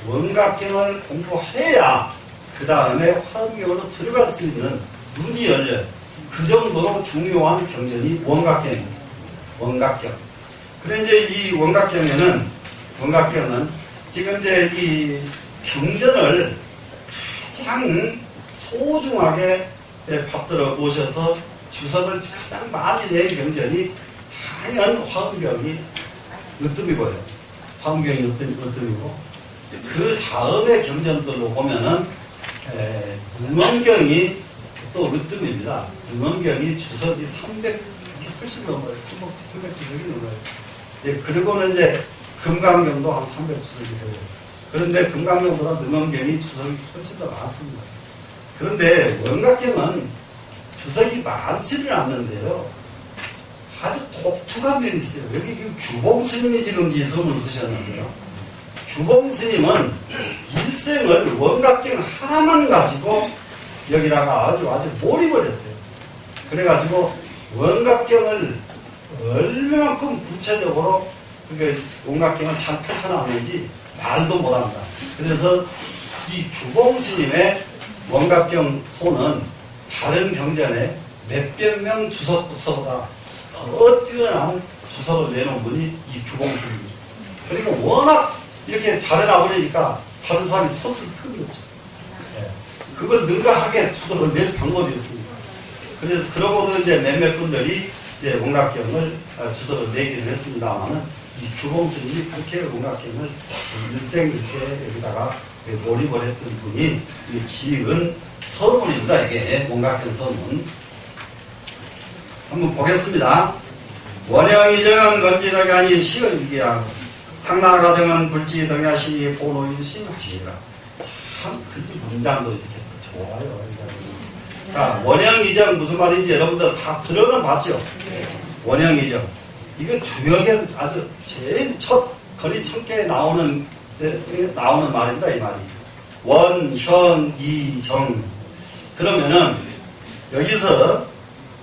원각경을 공부해야 그 다음에 화엄경으로 들어갈 수 있는 눈이 열려요. 그 정도로 중요한 경전이 원각경입니다. 원각경. 그래 이제 이 원각경은 지금 이제 이 경전을 가장 소중하게 받들어 오셔서 주석을 가장 많이 낸 경전이 당연 화엄경이 으뜸이고요. 화엄경이 으뜸이고 그 다음에 경전들로 보면은 능엄경이 또 으뜸입니다. 능엄경이 주석이 300이 훨씬 넘어요. 300주석이 넘어요. 네, 그리고는 이제 금강경도 한 300주석이 되고, 그런데 금강경보다 능엄경이 주석이 훨씬 더 많습니다. 그런데 원각경은 주석이 많지는 않는데요. 아주 독특한 면이 있어요. 여기 규봉 스님이 지금 이 서문을 쓰셨는데요. 규봉 스님은 일생을 원각경 하나만 가지고 여기다가 아주 몰입을 했어요. 그래가지고 원각경을 얼마만큼 구체적으로 원각경을 잘 펼쳐놨는지 말도 못합니다. 그래서 이 규봉 스님의 원각경 소는 다른 경전에 몇백 명 주석부서보다 더 뛰어난 주석을 내놓은 분이 이 규봉 스님입니다. 그러니까 워낙 이렇게 잘해놔버리니까 다른 사람이 손쓸 틈이 없죠. 네. 그걸 능가하게 주석을 낼 방법이 없습니다. 그래서 그러고도 이제 몇몇 분들이 이제 원각경을 주석을 내기는 했습니다만은 이 규봉 스님이 그렇게 원각경을 일생 이렇게 여기다가 몰입을 했던 분이 지은 서문입니다. 이게 원각경 서문. 한번 보겠습니다. 원형이정은 건지덕이 아닌 시의기야 상나가정은 불지덕야시니 보노인심하시니라. 참 그 문장도 이렇게 좋아요. 자, 원형이정 무슨 말인지 여러분들 다 들어는 봤죠? 원형이정. 이거 중역에 아주 제일 첫 거리 청계에 나오는 말입니다. 이 말이. 원, 현, 이, 정. 그러면은 여기서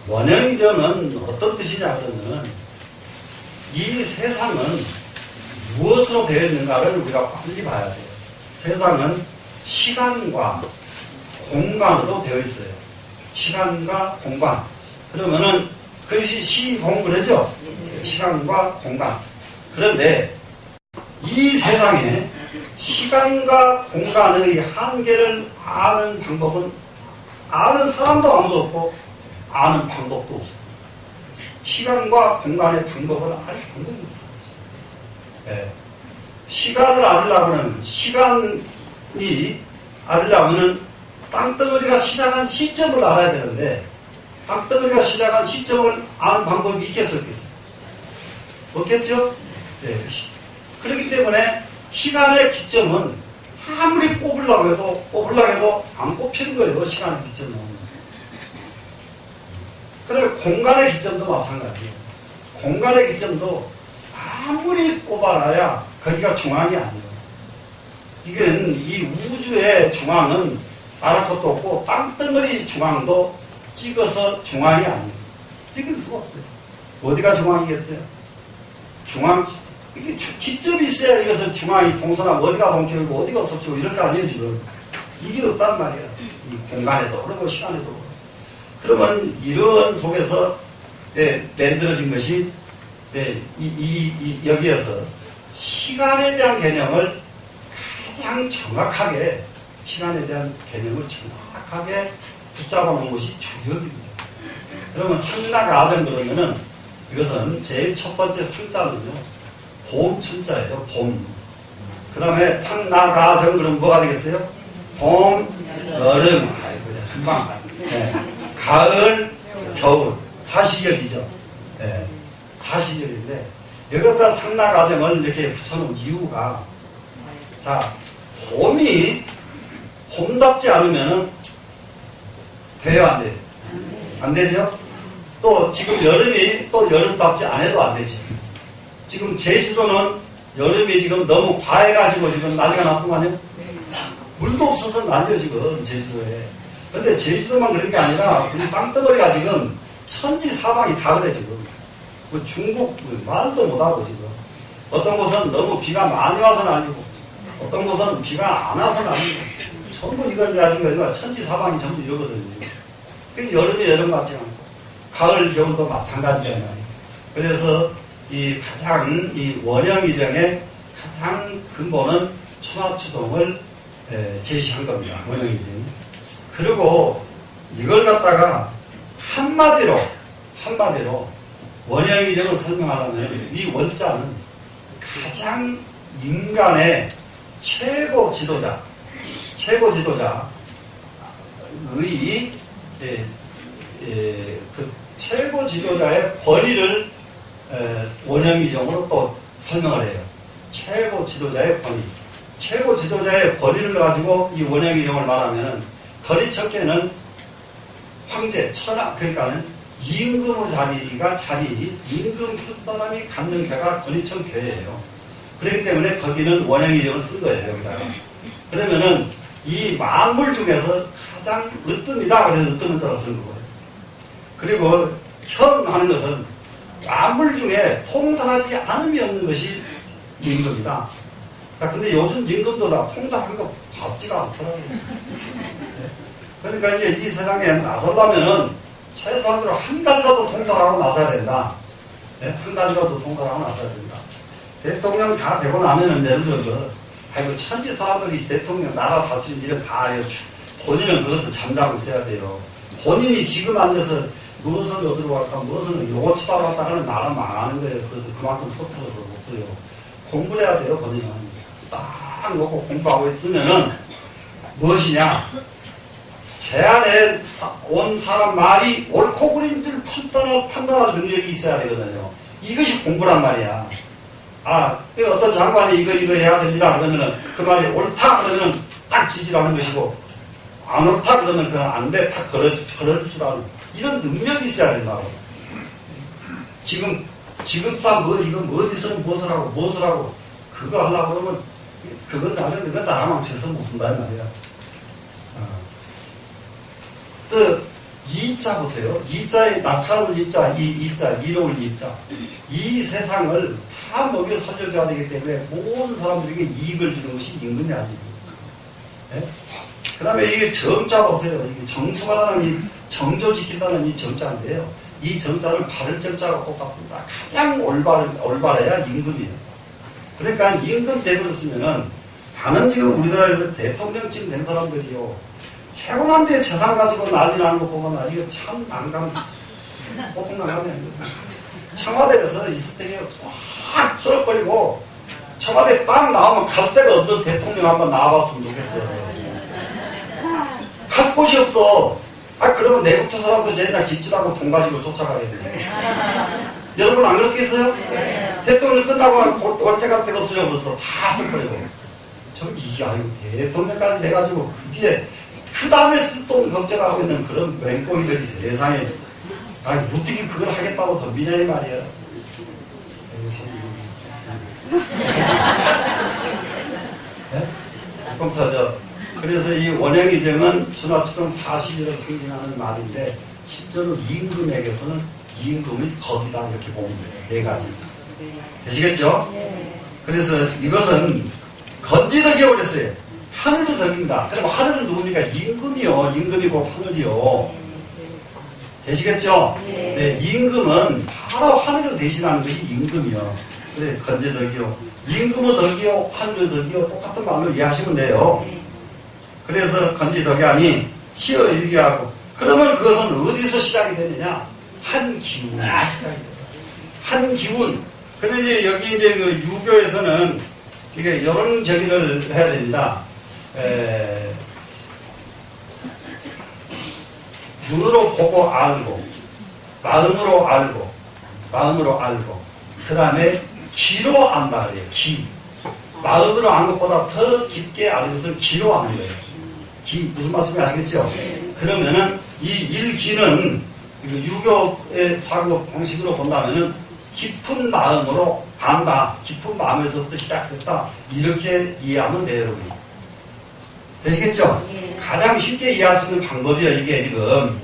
원형이정은 어떤 뜻이냐 그러면은 이 세상은 무엇으로 되어 있는가를 우리가 빨리 봐야 돼요. 세상은 시간과 공간으로 되어 있어요. 시간과 공간. 그러면은 그것이 시공그러죠. 시간과 공간. 그런데 이 세상에 시간과 공간의 한계를 아는 방법은 아는 사람도 아무도 없고 아는 방법도 없어요. 시간과 공간의 방법을 알 방법이 없어요. 네. 시간을 알으려면 시간이 알으려면 땅덩어리가 시작한 시점을 알아야 되는데 땅덩어리가 시작한 시점을 아는 방법이 있겠어요? 없겠죠? 네. 그렇기 때문에 시간의 기점은 아무리 꼽으려고 해도 안 꼽히는 거예요. 시간의 기점은. 그 다음에 공간의 기점도 마찬가지예요. 공간의 기점도 아무리 꼽아놔야 거기가 중앙이 아니에요. 이건 이 우주의 중앙은 다를 것도 없고 땅덩어리 중앙도 찍어서 중앙이 아니에요. 찍을 수가 없어요. 어디가 중앙이겠어요? 중앙, 이게 기점이 있어야 이것은 중앙이 동서남 어디가 동쪽이고 어디가 서쪽이고 이럴 거 아니에요, 지금. 이게 없단 말이에요. 이 공간에도 그렇고 시간에도 그렇고. 그러면 이런 속에서 만들어진 것이 여기에서 시간에 대한 개념을 가장 정확하게 시간에 대한 개념을 정확하게 붙잡아 놓은 것이 주역입니다. 그러면 상나가정 그러면은 이것은 제일 첫 번째 상자는요 봄 춘자예요. 봄. 그 다음에 상나가정 그러면 뭐가 되겠어요? 봄, 여름, 아이고 금방 네. 가을, 겨울 사시절이죠. 네. 사시절인데 여기다 상나가정을 이렇게 붙여놓은 이유가 자 봄이 봄답지 않으면은 돼요 안 돼요? 안 되죠? 또 지금 여름이 또 여름답지 않아도 안 되지. 지금 제주도는 여름이 지금 너무 과해가지고 지금 난리가 났구만요. 물도 없어서 난리요 지금 제주도에. 근데 제주도만 그런 게 아니라 우리 땅덩어리가 지금 천지사방이 다 그래 지금. 뭐 중국 말도 못하고 지금. 어떤 곳은 너무 비가 많이 와서는 아니고 어떤 곳은 비가 안 와서는 아니고 전부 이건 가지고 천지사방이 전부 이러거든요. 여름이 여름 같지 않고 가을 겨울도 마찬가지잖아요. 그래서 이 가장 이 원형이정의 가장 근본은 천하추동을 제시한 겁니다. 원형이정. 그리고 이걸 갖다가 한마디로 원형이정을 설명하려면 이 원자는 가장 인간의 최고 지도자의 그 최고 지도자의 권위를 원형이정으로 또 설명을 해요. 최고 지도자의 권위. 최고 지도자의 권위를 가지고 이 원형이정을 말하면 거리척계는 황제, 천하, 그러니까는 임금의 임금 한 사람이 갖는 궤가 거리척계예요. 그렇기 때문에 거기는 원형이정을 쓴 거예요, 여기다가. 그러면은 이 만물 중에서 가장 으뜸이다. 그래서 으뜸을 따라 쓰는 거예요. 그리고 현 하는 것은 만물 중에 통달하지 않음이 없는 것이 임금이다. 근데 요즘 임금도 다 통달한 거 같지가 않더라고요. 그러니까 이제 이 세상에 나서려면은 최소한으로 한 가지라도 통달하고 나서야 된다. 한 가지라도 통달하고 나서야 된다. 대통령 다 되고 나면은 예를 들어서 아이고 천지 사람들이 대통령 나라 다스리는 일을 다 해요. 본인은 그것을 잠자고 있어야 돼요. 본인이 지금 앉아서 무엇을 어디로 갈까 무엇을 요거 치달았다 하는 나라 망하는 거예요. 그래서 그만큼 서툴러서 못 써요. 공부를 해야 돼요. 본인은 딱 놓고 공부하고 있으면은 무엇이냐 제 안에 온 사람 말이 옳고 그른 줄 판단할 능력이 있어야 되거든요. 이것이 공부란 말이야. 어떤 장관이 이거 해야 됩니다. 그러면은 그 말이 옳다 그러면 딱 지지하는 것이고 안 옳다 그러면 그냥 안 돼. 딱 걸을 줄 아는 이런 능력이 있어야 된다고. 지금 이거 어디서 무엇을 하고 그거 하려고 그러면 그건 나는 그거 다 망쳐서 못 쓴단 말이야. 그 이자 보세요. 이자에 나타나는 이자, 이자, 이로울 이자. 이 세상을 다 먹여 살려줘야 되기 때문에 모든 사람들에게 이익을 주는 것이 임금이 아니에요. 네? 그 다음에 이게 정자 보세요. 이게 정수가라는 이 정조 지킨다는 이 정자인데요. 이 정자는 바를 정자가 똑같습니다. 가장 올바라야 임금이에요. 그러니까 임금 대부를 쓰면은 많은 지금 우리나라에서 대통령쯤 된 사람들이요. 태어난데 재산 가지고 난리 나는 거 보면 이거 참 난감, 보통 난감이 아닙니다. 청와대에서 있을 때 싹 썰어버리고 청와대 딱 나오면 갈 데가 없던 대통령 한번 나와봤으면 좋겠어요. 갈 곳이 없어. 그러면 내부터 사람도 쟤네랑 집지라고 돈 가지고 쫓아가겠네. 여러분 안 그렇겠어요? 대통령 끝나고 올 때가 데가 없어져버렸어. 다 쓸거리고. 이게 대통령까지 돼가지고 그 뒤에 그 다음에 쓸 돈 걱정하고 있는 그런 맹꽁이들이 세상에 어떻게 그걸 하겠다고 덤비냐 이 말이야. 네? 조금 터져. 그래서 이 원형이정은 준하추동 40일을 승진하는 말인데 실제로 임금에게서는 임금이 덕이다 이렇게 보면 돼요. 네 가지. 되시겠죠? 그래서 이것은 건지덕이 오랬어요. 하늘도 덕입니다. 그럼 하늘은 누굽니까? 임금이요. 임금이 곧 하늘이요. 되시겠죠? 네, 임금은 바로 하늘을 대신하는 것이 임금이요. 그래, 건지덕이요. 임금의 덕이요, 하늘의 덕이요. 똑같은 말로 이해하시면 돼요. 그래서 건지덕이 아니 시어 일기하고 그러면 그것은 어디서 시작이 되느냐? 한 기운. 한 기운. 그런데 여기 이제 그 유교에서는 이게 이런 정의를 해야 됩니다. 눈으로 보고 알고, 마음으로 알고, 그 다음에 기로 안다 그래요. 기. 마음으로 아는 것보다 더 깊게 아는 것을 기로 아는 거예요. 기, 무슨 말씀인지 아시겠죠? 그러면은 이 일기는 유교의 사고 방식으로 본다면은 깊은 마음으로 안다. 깊은 마음에서부터 시작했다. 이렇게 이해하면 돼요, 여러분. 되시겠죠? 가장 쉽게 이해할 수 있는 방법이에요, 이게 지금.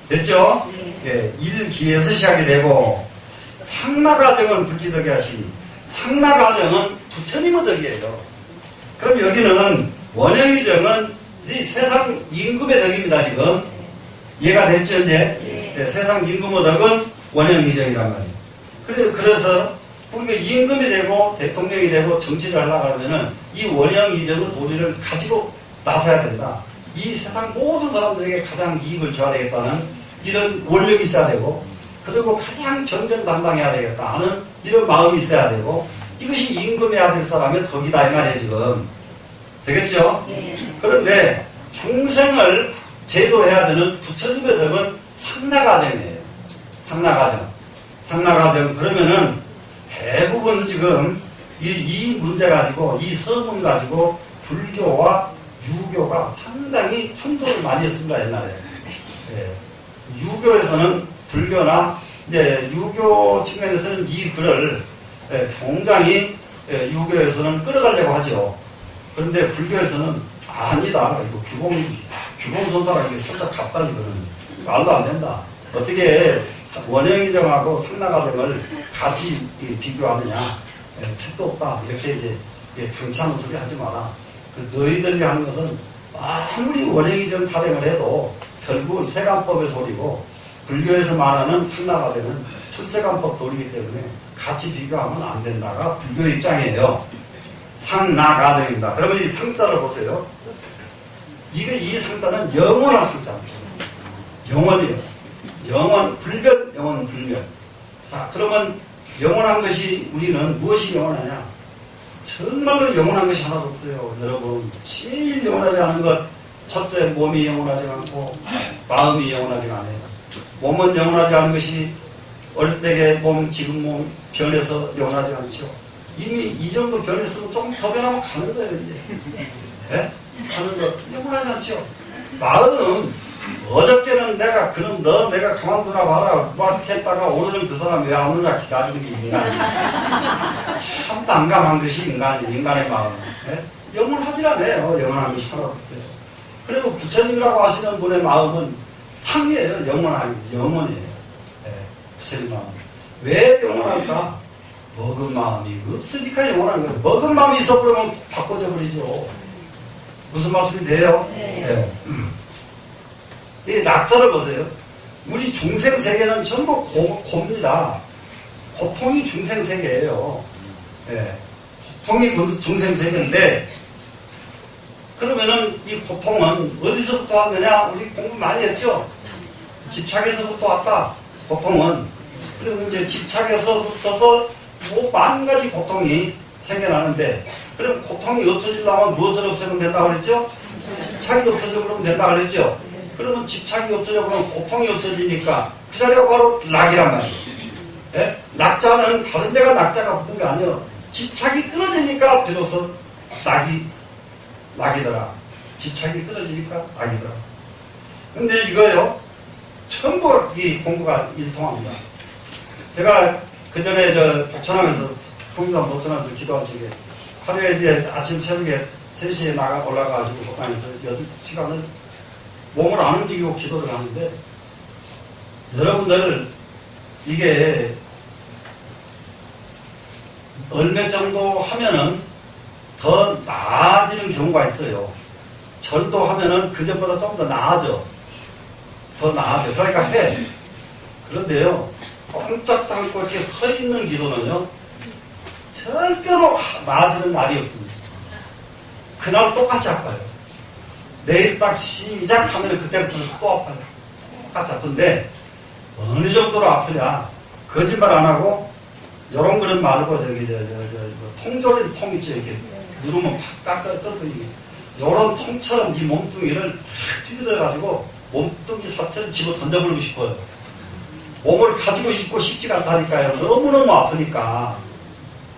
됐죠? 일기에서 시작이 되고, 상나가정은 불지덕이 하시니, 상나가정은 부처님의 덕이에요. 그럼 여기는 원형의정은 이 세상 임금의 덕입니다, 지금. 이해가 됐죠, 이제? 세상 임금의 덕은 원형의정이란 말이에요. 그래서 그러니까 임금이 되고 대통령이 되고 정치를 하려고 하면은 이 원형의정의 도리를 가지고 나서야 된다. 이 세상 모든 사람들에게 가장 이익을 줘야 되겠다는 이런 원력이 있어야 되고, 그리고 가장 정정당당해야 되겠다 하는 이런 마음이 있어야 되고, 이것이 임금해야 될 사람의 덕이다 이 말이에요, 지금. 되겠죠? 그런데 중생을 제도해야 되는 부처님의 덕은 상나가정이에요. 상나가정. 그러면은 대부분 지금 이 문제 가지고, 이 서문 가지고 불교와 유교가 상당히 충돌을 많이 했습니다, 옛날에. 유교에서는 불교나 이제 유교 측면에서는 이 글을 굉장히 유교에서는 끌어가려고 하죠. 그런데 불교에서는 아니다. 이거 규범선사가 이게 살짝 같다, 이거는. 말도 안 된다. 어떻게 원형의정하고 상나가정을 같이 비교하느냐. 택도 없다. 이렇게 이제 경찮은 소리 하지 마라. 너희들이 하는 것은 아무리 원형의정 타령을 해도 결국은 세간법의 소리고, 불교에서 말하는 상나가정은 출세간법 도리이기 때문에 같이 비교하면 안 된다가 불교 입장이에요. 상나가정입니다. 그러면 이 상자를 보세요. 이 상자는 영원한 상자입니다. 영원이요. 영원, 불변, 영원, 불변. 자, 그러면 영원한 것이, 우리는 무엇이 영원하냐? 정말로 영원한 것이 하나도 없어요. 여러분, 제일 영원하지 않은 것, 첫째, 몸이 영원하지 않고 마음이 영원하지 않아요. 몸은 영원하지 않은 것이 어릴 때의 몸, 지금 몸 변해서 영원하지 않죠. 이미 이 정도 변했으면 조금 더 변하면 가는 거예요, 이제. 가는 거 영원하지 않죠. 마음은 어저께는 내가 그럼 너 내가 가만두나 봐라 막 했다가 오늘은 그 사람 왜 안 오느냐 기다리는 게 인간이야. 참 난감한 것이 인간의 마음. 네? 영원하질 않아요. 영원함이 살아없어요. 그리고 부처님이라고 하시는 분의 마음은 상이에요. 영원이에요. 네, 부처님 마음. 왜 영원할까? 먹은 마음이 없으니까 영원한 거예요. 먹은 마음이 있어버리면 바꿔져 버리죠. 무슨 말씀이 돼요? 네. 이 낙자를 보세요. 우리 중생세계는 전부 고입니다. 고통이 중생세계예요. 네. 고통이 중생세계인데, 그러면은 이 고통은 어디서부터 왔느냐? 우리 공부 많이 했죠? 집착에서부터 왔다. 고통은. 그리고 이제 집착에서부터서 뭐 만 가지 고통이 생겨나는데, 그럼 고통이 없어지려면 무엇을 없애면 된다고 그랬죠? 집착이 없어져 그러면 된다고 그랬죠? 그러면 집착이 없어져 그러면 고통이 없어지니까 그 자리가 바로 낙이란 말이에요. 예? 낙자는 다른 데가 낙자가 붙은 게 아니에요. 집착이 끊어지니까 비로소 낙이더라. 집착이 끊어지니까 낙이더라. 근데 이거요, 전부 이 공부가 일통합니다. 제가 그 전에 독천하면서, 통일산 독천하면서 기도한 적에 하루에 이제 아침 새벽에 3시에 올라가가지고 독하면서 8시간을 몸을 안 움직이고 기도를 하는데, 여러분들 이게 얼마 정도 하면은 더 나아지는 경우가 있어요. 절도 하면은 그전보다 좀 더 나아져. 더 나아져. 그러니까 해. 그런데요, 꼼짝 않고 이렇게 서 있는 기도는요, 절대로 나아지는 날이 없습니다. 그날 똑같이 아파요. 내일 딱 시작하면 그때부터 또 아파요. 똑같이 아픈데, 어느 정도로 아프냐. 거짓말 안 하고, 요런 거는 말고, 통조림 통 있죠. 이렇게 누르면 팍 깎더니, 요런 통처럼 이 몸뚱이를 찌그러가지고, 몸뚱이 자체를 집어 던져버리고 싶어요. 몸을 가지고 있고 싶지가 않다니까요. 너무너무 아프니까.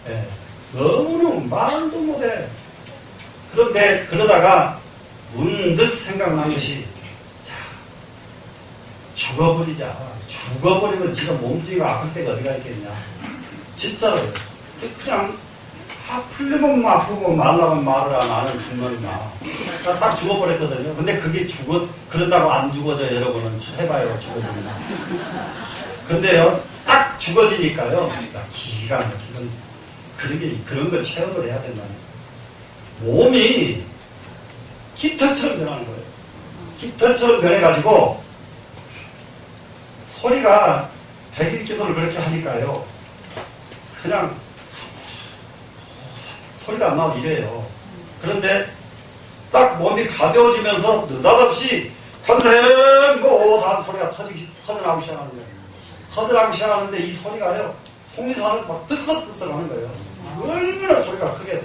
예, 너무너무 말도 못해. 그런데 그러다가 문득 생각난 것이, 자, 죽어버리자. 죽어버리면 지금 몸뚱이가 아플 때가 어디가 있겠냐. 진짜로요. 그냥 풀리면 아프고 말라면 말을 안 하는 죽는다. 딱 죽어버렸거든요. 근데 그게 그런다고 안 죽어져. 여러분은 해봐요. 죽어집니다. 근데요, 딱 죽어지니까요, 기가 막히건 그런 걸 체험을 해야 된다는 거예요. 몸이 깃털처럼 변하는 거예요. 깃털처럼 변해가지고 소리가 백일기도를 그렇게 하니까요, 그냥 소리가 안 나오고 이래요. 그런데 딱 몸이 가벼워지면서 느닷없이 관세음보호산 소리가 터져나오기 시작하는 거예요. 터져나오기 시작하는데 이 소리가요, 속리산을 막 뜨썩뜨썩 하는 거예요. 얼마나 소리가 크게.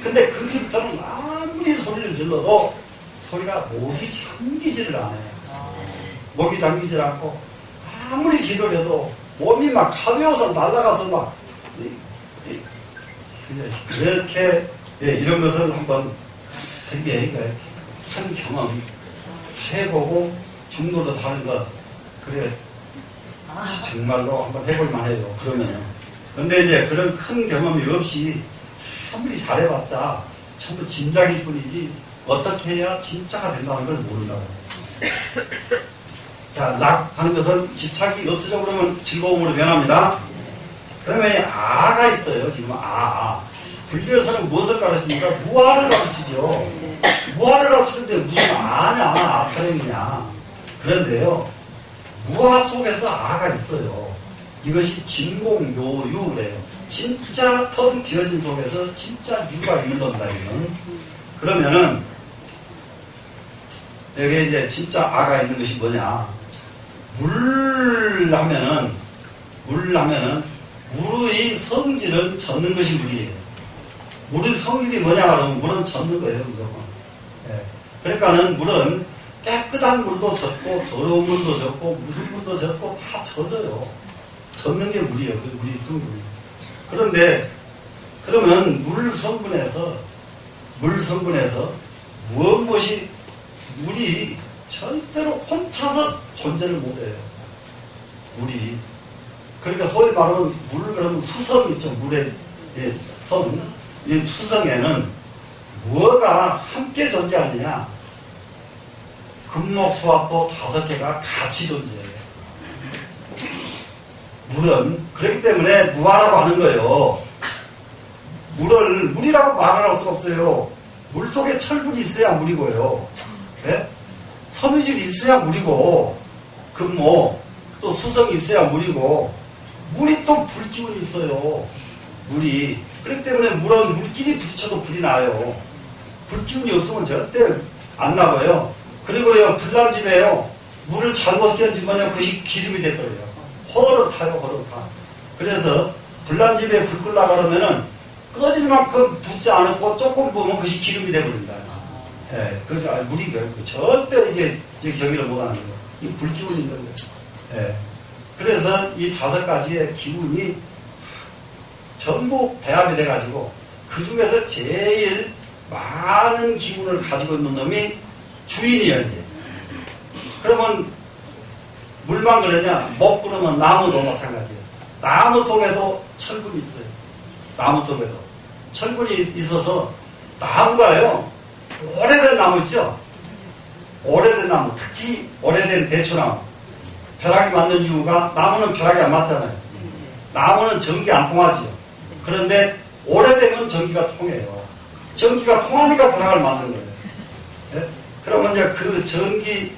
근데 그 뒤부터는 아무리 소리를 질러도 소리가 목이 잠기지를 않아요. 목이 잠기질 않고, 아무리 기도를 해도 몸이 막 가벼워서 날아가서 막, 그렇게, 이런 것을 한번 되게 한 경험 해보고 중도로 다는 것, 그래, 정말로 한번 해볼만 해요. 그러면은. 근데 이제 그런 큰 경험이 없이 아무리 잘해봤자 전부 짐작일 뿐이지 어떻게 해야 진짜가 된다는 걸 모른다고. 자, 낙하는 것은 집착이 없어져 그러면 즐거움으로 변합니다. 그 다음에 아가 있어요. 지금 불교에서는 무엇을 가르칩니까? 무아를 가르치죠. 무아를 가르치는데 무슨 아냐, 타령이냐. 그런데요, 무아 속에서 아가 있어요. 이것이 진공요유래요. 진짜 텅 비어진 속에서 진짜 유가 있는 겁니다. 그러면은 여기 이제 진짜 아가 있는 것이 뭐냐? 물 하면은 물의 성질은 젖는 것이 물이에요. 물의 성질이 뭐냐 그러면 물은 젖는 거예요. 무조건. 예. 그러니까는 물은 깨끗한 물도 젖고 더러운 물도 젖고 무슨 물도 젖고 다 젖어요. 젖는 게 물이에요. 그 물이 성분이에요. 그런데 그러면 물 성분에서 무엇이 물이 절대로 혼자서 존재를 못해요. 물이. 그러니까 소위 말하면 물 그러면 수성 있죠. 물의 성. 이 수성에는 무엇가 함께 존재하느냐. 금목수화토 5개가 같이 존재해요. 물은 그렇기 때문에 무화라고 하는 거예요. 물이라고 말을 할 수가 없어요. 물 속에 철분이 있어야 물이고요. 네? 섬유질이 있어야 물이고, 금목, 또 수성이 있어야 물이고, 물이 또 불기운이 있어요. 물이. 그렇기 때문에 물은 물끼리 부딪혀도 불이 나요. 불기운이 없으면 절대 안 나고요. 그리고요, 불난 집에요, 물을 잘못 끼얹으면 그것이 기름이 돼버려요. 호로로 타요, 호로로 타. 그래서 불난 집에 불 끄려고 그러면은 꺼질 만큼 붓지 않고 조금 보면 그것이 기름이 돼버린다. 예, 그래서 물이 절대 이게 저기를 못하는 거예요. 이 불기운이 있는 거예요. 예. 그래서 이 5가지의 기운이 전부 배합이 돼가지고 그 중에서 제일 많은 기운을 가지고 있는 놈이 주인이에요, 이제. 그러면 물만 그러냐? 못 그러면 나무도 마찬가지예요. 나무 속에도 철분이 있어요. 나무 속에도. 철분이 있어서 나무가요, 오래된 나무 있죠? 오래된 나무, 특히 오래된 대추나무. 벼락이 맞는 이유가 나무는 벼락이 안 맞잖아요. 나무는 전기 안 통하지요. 그런데 오래되면 전기가 통해요. 전기가 통하니까 벼락을 만든 거예요. 네? 그러면 이제 그 전기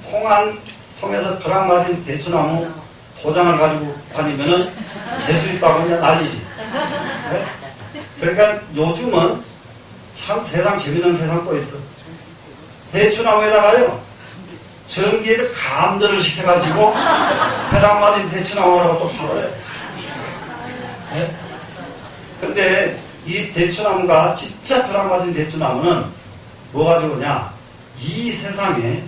통해서 벼락 맞은 대추나무 도장을 가지고 다니면은 재수 있다고 그냥 난리지. 네? 그러니까 요즘은 참 세상 재밌는 세상 또 있어. 대추나무에다가요, 전기를 감전을 시켜가지고 벼락 맞은 대추나무라고 또 팔아요. 네? 근데 이 대추나무가 진짜 벼락 맞은 대추나무는 뭐 가지고냐? 이 세상에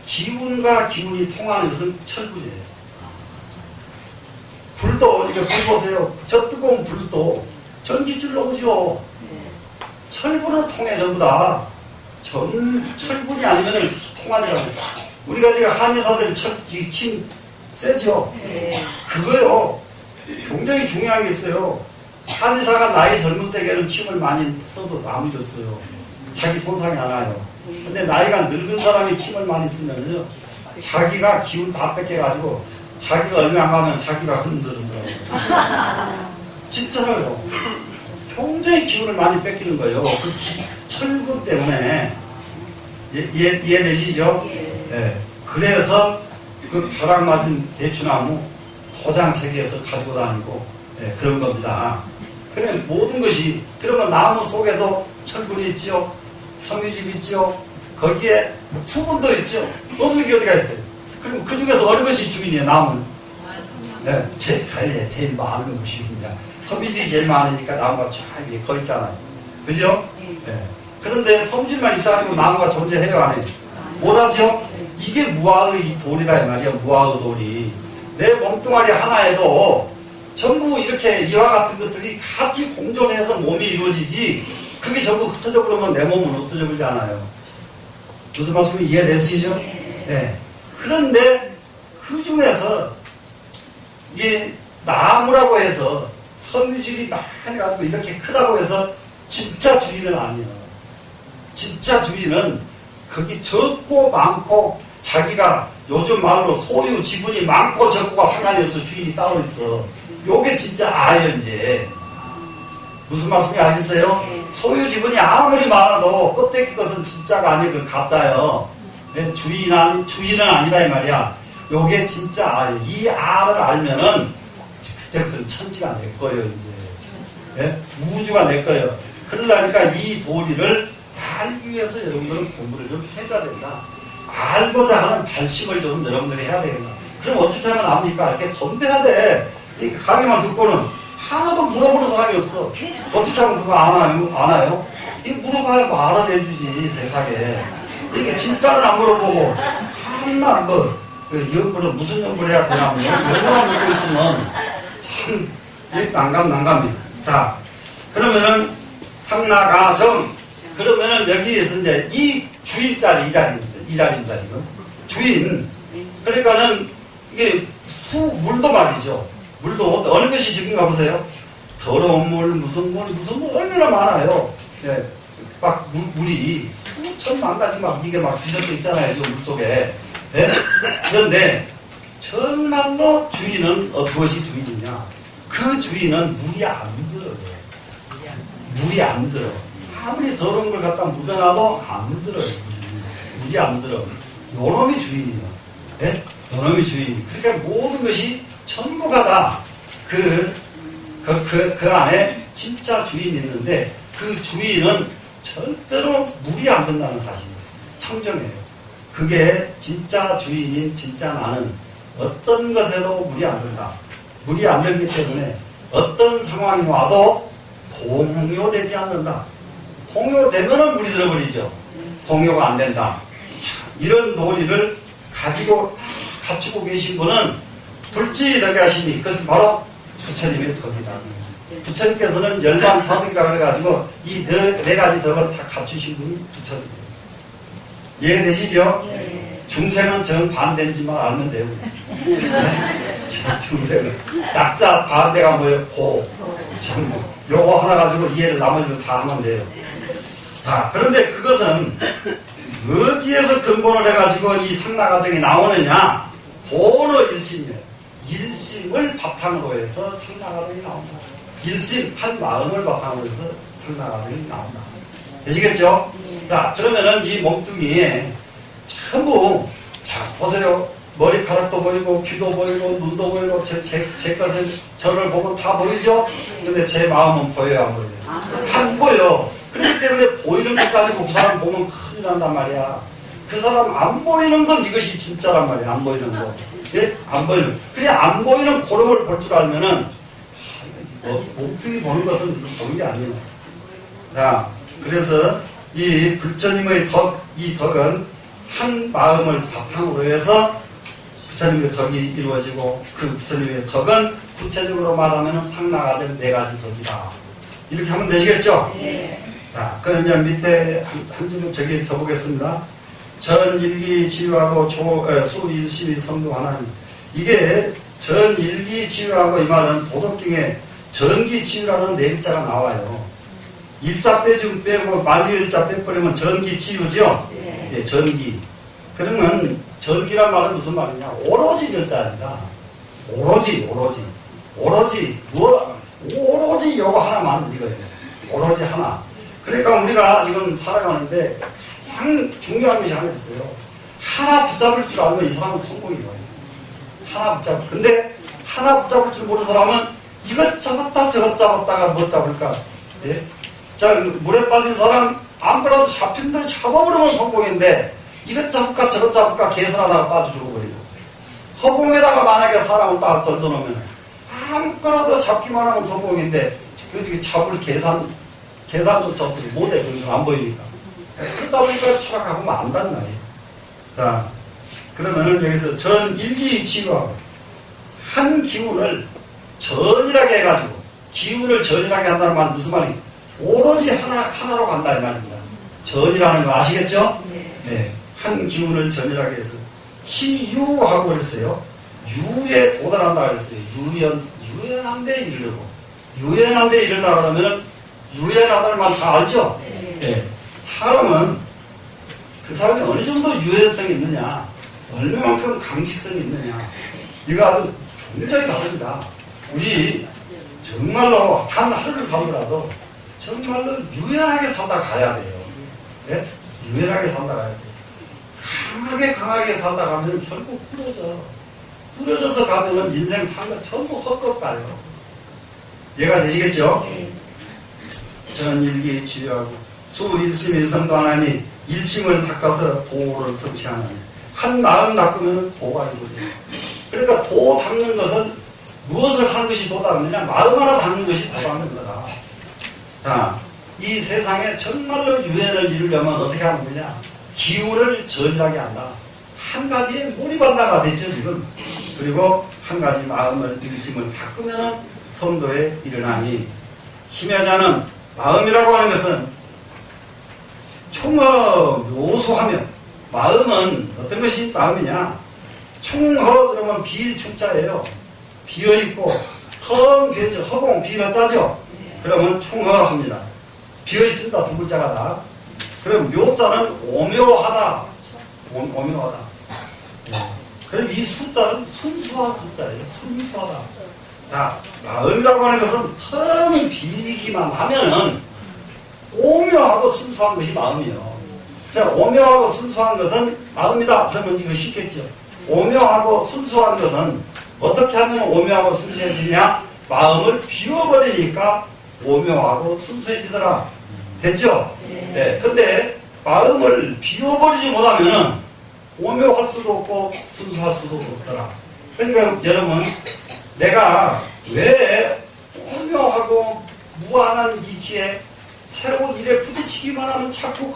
기운과 기운이 통하는 것은 철분이에요. 불도, 이거 불 보세요. 저 뜨거운 불도 전기줄로 오죠. 철분으로 통해, 전부 다. 철분이 아니면 통하지 않아요. 우리가 지금 한의사들 침 세죠? 그거요, 굉장히 중요한 게 있어요. 한의사가 나이 젊은 때에는 침을 많이 써도 아무 일 없어요. 자기 손상이 안 와요. 근데 나이가 늙은 사람이 침을 많이 쓰면요, 자기가 기운 다 뺏겨가지고 자기가 얼마 안 가면 자기가 흔들더라고요. 진짜로요. 굉장히 기운을 많이 뺏기는 거예요. 그 철분 때문에. 이해되시죠? 예. 그래서 그 벼락 맞은 대추나무 도장 세계에서 가지고 다니고, 예, 그런 겁니다. 그래, 모든 것이, 그러면 나무 속에도 철분이 있죠. 섬유질이 있죠. 거기에 수분도 있죠. 없는 게 어디가 있어요. 그럼 그 중에서 어느 것이 주인이에요, 나무는? 네, 제일 많은 것이 이제 섬유질이 제일 많으니까 나무가 쫙 이렇게 거 있잖아요. 그죠? 네. 그런데 섬유질만 있어가지고 나무가 존재해요, 안 해요? 못하죠? 이게 무화의 돌이다, 이 말이야, 무화의 돌이. 내 몸뚱아리 하나에도 전부 이렇게 이와 같은 것들이 같이 공존해서 몸이 이루어지지, 그게 전부 흩어져 버리면 내 몸은 없어져 버리지 않아요. 무슨 말씀이 이해되시죠? 네. 그런데 그 중에서 이게 나무라고 해서 섬유질이 많이 가지고 이렇게 크다고 해서 진짜 주인은 아니에요. 진짜 주인은 거기 적고 많고, 자기가 요즘 말로 소유 지분이 많고 적고가 상관이 없어. 주인이 따로 있어. 요게 진짜 아예요, 이제. 무슨 말씀이 알겠어요? 소유 지분이 아무리 많아도 껍데기 것은 진짜가 아니고 가짜요. 주인은 아니다, 이 말이야. 요게 진짜 아예요. 이 아를 알면은 그때부터는 천지가 내 거예요, 이제. 예? 우주가 내 거예요. 그러려니까 이 도리를 알기 위해서 여러분들은 공부를 좀 해야 된다. 알고자 하는 발심을 좀 여러분들이 해야 되겠다. 그럼 어떻게 하면 압니까? 이렇게 덤벼야 돼. 이 강의만 듣고는 하나도 물어보는 사람이 없어. 어떻게 하면 그거 아나요? 이 물어봐야 뭐 알아내주지, 세상에. 이게 진짜는 안 물어보고, 한날 연구를 무슨 연구를 해야 되나, 연구만 듣고 있으면 참, 난감이. 자, 그러면은, 상나가정. 그러면은 여기에서 이제 이 주인자리, 이 자리입니다, 지금. 주인. 그러니까는 이게 물도 말이죠. 물도 어느 것이 지금가 보세요. 더러운 물, 무슨 물 얼마나 많아요. 예, 막 물이 수천만 가지 막 이게 막 뒤섞여 있잖아요. 물 속에. 예? 그런데 정말로 주인은 무엇이 주인이냐? 그 주인은 물이 안 들어요. 물이 안 들어. 아무리 더러운 걸 갖다 묻어놔도 안 들어요. 물이 안 들어. 요놈이 주인이야. 예? 요놈이 주인. 그러니까 모든 것이 전부가 다 그 안에 진짜 주인이 있는데 그 주인은 절대로 물이 안 든다는 사실이에요. 청정해요. 그게 진짜 주인인 진짜 나는 어떤 것에도 물이 안 든다. 물이 안 들기 때문에 어떤 상황이 와도 동요되지 않는다. 동요되면은 물이 들어버리죠. 동요가 안 된다. 이런 도리를 가지고 갖추고 계신 분은 불지덕이 하시니 그것은 바로 부처님의 덕이다. 부처님께서는 열반사덕이라고 해가지고 이 네 가지 덕을 다 갖추신 분이 부처님이에요. 이해되시죠? 중생은 정반대인지만 알면 돼요. 중생은 약자 반대가 뭐예요? 고. 요거 하나 가지고 이해를 나머지는 다 하면 돼요. 자, 그런데 그것은 어디에서 근본을 해가지고 이 상나가정이 나오느냐? 본어 일심이에요. 일심을 바탕으로 해서 상나가정이 나온다. 일심, 한 마음을 바탕으로 해서 상나가정이 나온다. 되시겠죠? 자, 그러면은 이 몸뚱이에 전부, 자, 보세요. 머리카락도 보이고, 귀도 보이고, 눈도 보이고, 제 것을, 저를 보면 다 보이죠? 근데 제 마음은 보여요, 안 보여요? 안 보여. 그렇기 때문에 보이는 것까지 그 사람 보면 큰일 난단 말이야. 그 사람 안 보이는 건 이것이 진짜란 말이야, 안 보이는 거. 예? 안 보이는. 그냥 안 보이는 고름을 볼 줄 알면은, 몸뚱이 보는 것은 보는 게 아니에요. 자, 그래서 이 부처님의 이 덕은 한 마음을 바탕으로 해서 부처님의 덕이 이루어지고 그 부처님의 덕은 구체적으로 말하면 상나가정 네 가지 덕이다. 이렇게 하면 되시겠죠? 네. 자, 그 이제 밑에 한 줄을 저기 더 보겠습니다. 전일기 지유하고 수일심이 성도 하나님. 이게 전일기 지유하고 이 말은 도덕경에 전기 지유라는 네 글자가 나와요. 일자 빼고 말일자 빼버리면 전기 지유죠? 네. 네, 전기. 그러면 전기란 말은 무슨 말이냐? 오로지 절자입니다. 오로지 요거 하나만 이거예요. 오로지 하나. 그러니까 우리가 이건 살아가는데 가장 중요한 것이 하나 있어요. 하나 붙잡을 줄 알면 이 사람은 성공인 거예요. 하나 붙잡을. 근데 하나 붙잡을 줄 모르는 사람은 이것 잡았다 저것 잡았다가 뭐 잡을까? 예? 자, 물에 빠진 사람 아무거나도 잡힌 대로 잡아버리면 성공인데 이것 잡을까 저것 잡을까 계산하다가 빠져 죽어버리고 허공에다가 만약에 사람을 딱 던져놓으면 아무거나도 잡기만 하면 성공인데 그 중에 잡을 계산도 접지 못해. 그래서 안 보이니까. 그러다 보니까 추락하고 안단 말이에요. 자, 그러면은 여기서 전일기 지유하고 한 기운을 전일하게 해가지고 기운을 전일하게 한다는 말은 무슨 말이에요? 오로지 하나로 간다 이 말입니다. 전이라는 거 아시겠죠? 네. 한 기운을 전일하게 해서 치유하고 그랬어요. 유에 도달한다 그랬어요. 유연한 데 이르려고. 유연한 데 이르려고 하면은 유연하다는 말 다 알죠? 네. 사람은 그 사람이 어느 정도 유연성이 있느냐, 얼마만큼 강직성이 있느냐, 이거 아주 굉장히 다릅니다. 우리 정말로 한 하루를 살더라도 정말로 유연하게 살다 가야 돼요. 네? 유연하게 살다 가야 돼요. 강하게 살다 가면 결국 부러져서 가면은 인생 산 거 전부 헛것 가요. 이해가 되시겠죠? 전일기 치유하고 수일심 일성도 하나니 일심을 닦아서 도를 성취하나니 한 마음 닦으면 도가 이루어져요. 그러니까 도 닦는 것은 무엇을 하는 것이 도 닦느냐? 마음 하나 닦는 것이 도 닦는 거다. 자, 이 세상에 정말로 유연을 이루려면 어떻게 하는 거냐? 기운을 전일하게 한다. 한 가지에 몰입한다가 됐죠, 지금. 그리고 한 가지 마음을, 일심을 닦으면 성도에 일어나니 심야자는 마음이라고 하는 것은 충어 묘소하며 마음은 어떤 것이 마음이냐? 충허 그러면 비충자예요. 비어있고 텅 비어있죠. 허공 비어짜죠. 그러면 충허합니다. 비어있습니다. 두 글자가 다. 그럼 묘자는 오묘하다. 오묘하다. 그럼 이 숫자는 순수한 숫자예요. 순수하다. 자, 마음이라고 하는 것은 텅 비기만 하면은 오묘하고 순수한 것이 마음이에요. 자, 오묘하고 순수한 것은 마음이다. 그러면 이거 쉽겠죠. 오묘하고 순수한 것은 어떻게 하면 오묘하고 순수해지냐? 마음을 비워버리니까 오묘하고 순수해지더라. 됐죠? 네. 근데 마음을 비워버리지 못하면은 오묘할 수도 없고 순수할 수도 없더라. 그러니까 여러분, 내가 왜 오묘하고 무한한 이치에 새로운 일에 부딪히기만 하면 자꾸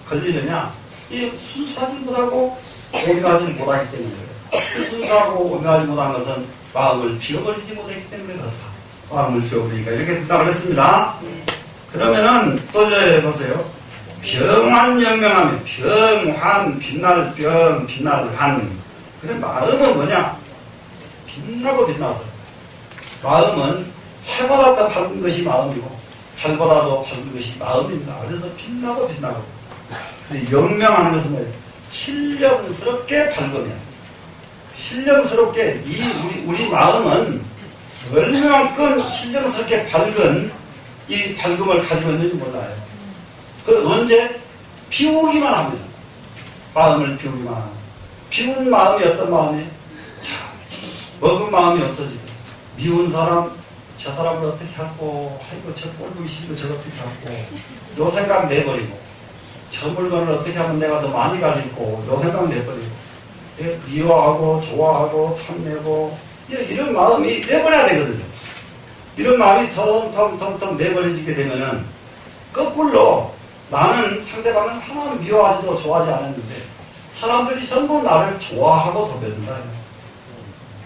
걸리느냐? 이 순수하지 못하고 오묘하지 못하기 때문에. 순수하고 오묘하지 못한 것은 마음을 비워버리지 못하기 때문에 그렇다. 마음을 비워버리니까 이렇게 생각을 했습니다. 그러면은 또 이제 보세요. 병환영명하며 병환 빛날 병 빛날 환. 그래 마음은 뭐냐? 빛나고 빛나서. 마음은 해보다 더 밝은 것이 마음이고 달보다 더 밝은 것이 마음입니다. 그래서 빛나고 빛나고. 근데 영명하는 것은 뭐예요? 신령스럽게 밝으면. 신령스럽게 우리 마음은 얼마만큼 신령스럽게 밝은 이 밝음을 가지고 있는지 몰라요. 그 언제? 비우기만 합니다. 마음을 비우기만 합니다. 비운 마음이 어떤 마음이에요? 자, 먹은 마음이 없어지고 미운 사람, 저 사람을 어떻게 할고, 아이고 저 꼴보기 싫고 저거 어떻게 할고, 요 생각 내버리고, 저 물건을 어떻게 하면 내가 더 많이 가지고, 요 생각 내버리고, 미워하고 좋아하고 탐내고 이런 마음이 내버려야 되거든요. 이런 마음이 텅텅텅텅 내버려지게 되면은 거꾸로 나는 상대방을 하나도 미워하지도 좋아하지 않았는데 사람들이 전부 나를 좋아하고 덤벼든다.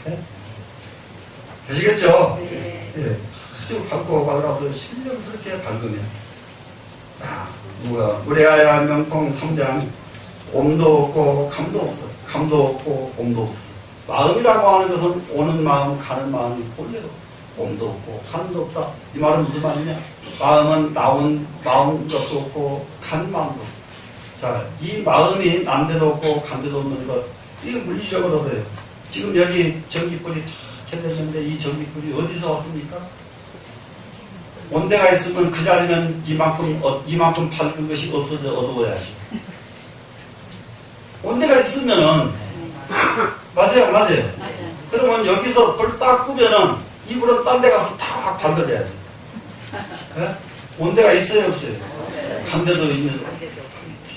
네? 되시겠죠? 예. 아주 밝고 밝아서 신령스럽게 밝으면 자, 누가 무례하야 명통 삼장 옴도 없고 감도 없어. 감도 없고 옴도 없어. 마음이라고 하는 것은 오는 마음, 가는 마음이 본래도 옴도 없고 간도 없다. 이 말은 무슨 말이냐? 마음은 나온 마음 것도 없고 간 마음도 없고. 자, 이 마음이 난데도 없고 간데도 없는 것, 이거 물리적으로 그래요. 지금 여기 전기불이 다 켜졌는데 이 전기불이 어디서 왔습니까? 온대가 있으면 그 자리는 이만큼 밝은 것이 없어져 어두워야지. 온대가 있으면은 맞아요. 그러면 여기서 불 딱 끄면은 이불은 딴 데 가서 다 밝아져야지. 네? 온대가 있어요 없어요? 간데도 있는.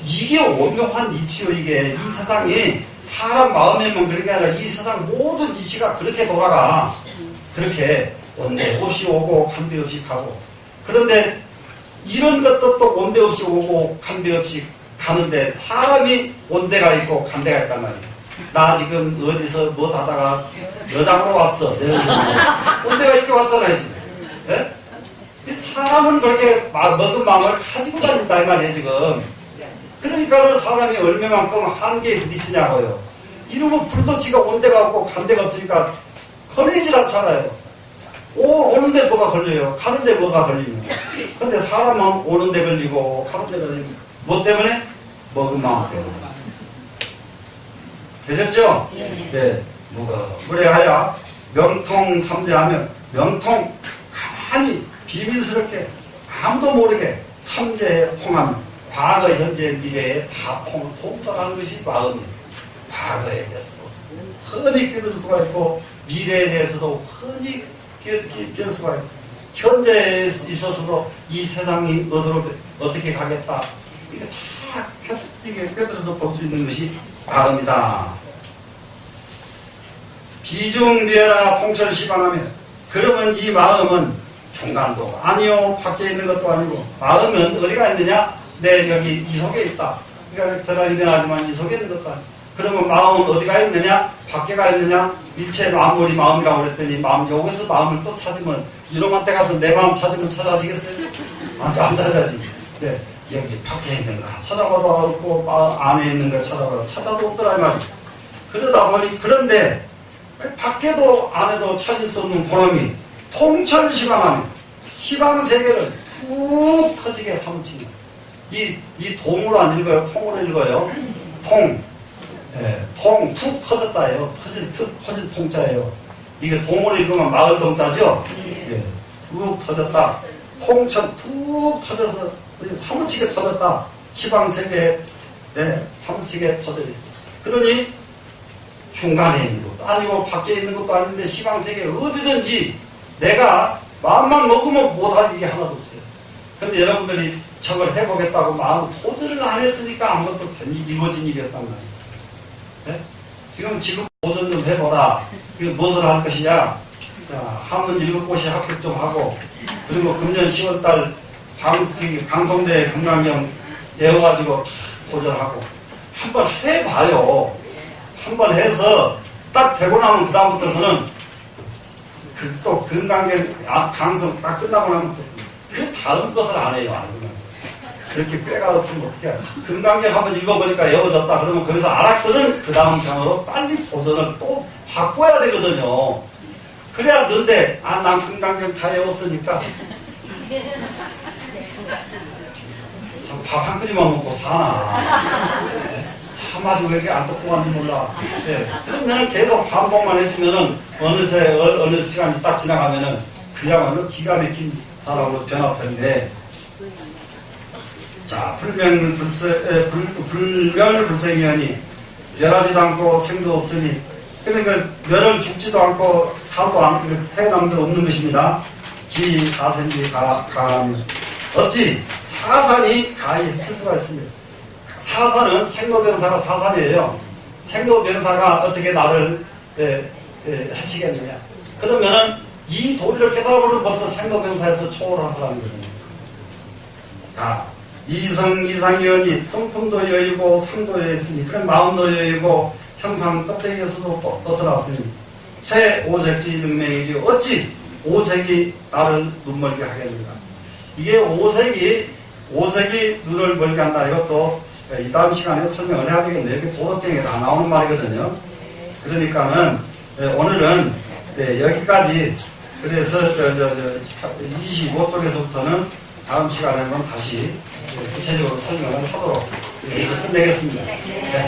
이게 오묘한 이치요. 이게 이 세상이 사람 마음에만 그렇게 아니라 이 세상 모든 이치가 그렇게 돌아가. 그렇게 온대 없이 오고 간대 없이 가고. 그런데 이런 것도 또 온대 없이 오고 간대 없이 가는데 사람이 온대가 있고 간대가 있단 말이에요. 나 지금 어디서 뭐 하다가 여장으로 왔어. 온대가 있게 왔잖아요. 네? 사람은 그렇게 먹은 마음을 가지고 다닌다 이 말이에요 지금. 그러니까 사람이 얼마만큼 한계에 부딪히냐고요. 이러면 불도 지가 온대가 없고 간대가 없으니까 걸리질 않잖아요. 오는데 뭐가 걸려요? 가는데 뭐가 걸리면. 근데 사람은 오는데 걸리고 가는데 걸리고. 뭐 때문에? 먹은 마음 때문에. 되셨죠? 네. 무례하야 명통 삼재하면 명통 가만히 비밀스럽게 아무도 모르게 삼재에 통한 과거, 현재, 미래에 다 통달하는 것이 마음이에요. 과거에 대해서도 흔히 끼들 수가 있고 미래에 대해서도 흔히 끼들 수가 있고 현재에 있어서도 이 세상이 어떻게 가겠다 이게 다 꿰들어서 볼 수 있는 것이 마음이다. 비중비해라 통철시방하며 그러면 이 마음은 중간도 아니요 밖에 있는 것도 아니고 마음은 어디가 있느냐? 내 여기 이 속에 있다. 그러니까 드라이빙 하지만 이 속에 있는 것도 아니고 그러면 마음은 어디가 있느냐? 밖에가 있느냐? 일체 마음이 마음이라고 그랬더니 여기서 마음을 또 찾으면 이놈한 때 가서 내 마음 찾으면 찾아지겠어요? 안 찾아지. 네. 여기 밖에 있는 거 찾아봐도 없고 안에 있는 거 찾아도 없더라 이 말이야. 그러다 보니 그런데 밖에도 안에도 찾을 수 없는 그놈이 통철시방하니 시방세계를 툭 터지게 삼치는 이 동으로 안 읽어요. 통으로 읽어요. 통. 예, 통, 툭 터졌다예요. 터질 통자예요. 이게 동으로 읽으면 마을 동자죠? 예, 툭 터졌다. 통천 툭 터져서 사무치게 터졌다. 시방세계에 사무치게 터져 있어. 그러니 중간에 있는 것도 아니고 밖에 있는 것도 아닌데 시방세계 어디든지 내가 마음만 먹으면 못할 일이 하나도 없어요. 근데 여러분들이 저걸 해보겠다고 마음 도전을 안 했으니까 아무것도 이루어진 일이었단 말이에요. 네? 지금 도전 좀 해보라. 이거 무엇을 할 것이냐? 자, 한문 7곳이 합격 좀 하고, 그리고 금년 10월달 강성대 금강경 외워가지고 도전하고, 한번 해봐요. 한번 해서 딱 되고 나면 그다음부터서는 또 금강경 강성 딱 끝나고 나면 그 다음 것을 안 해요. 안 그렇게 꾀가 없으면 어떻게 금강경 한번 읽어보니까 외워졌다 그러면 거기서 알았거든. 그 다음 편으로 빨리 도전을 또 바꿔야 되거든요. 그래야 는데 난 금강경 다 외웠으니까 참 밥 한 그릇만 먹고 사나. 참 아주 왜 이렇게 안 똑똑한지 몰라. 네. 그러면 계속 반복만 해주면은 어느새 어느 시간이 딱 지나가면은 그야말로 기가 막힌 사람으로 변할 텐데. 자, 불멸불생이하니 멸하지도 않고 생도 없으니, 그러니까 멸은 죽지도 않고 살도 않고 태어남도 없는 것입니다. 기사생이 가하니 어찌 사산이 가히 해칠 수가 있습니다. 사산은 생로병사가 사산이에요. 생로병사가 어떻게 나를 해치겠느냐. 그러면은 이 도리를 깨달아보면 벌써 생로병사에서 초월한 사람이거든요. 자, 이상이언이 성품도 여의고 상도 여의으니 그런 마음도 여의고 형상 껍데기에서도 벗어났으니 해 오색지 능명이지 어찌 오색이 나를 눈멀게 하겠는가. 이게 오색이 눈을 멀게 한다. 이것도 이 다음 시간에 설명을 해야 되겠네요. 이게 도덕경에 다 나오는 말이거든요. 그러니까는 오늘은 여기까지. 그래서 25쪽에서부터는 다음 시간에 한번 다시 구체적으로 설명을 하도록 해서 끝내겠습니다. 네.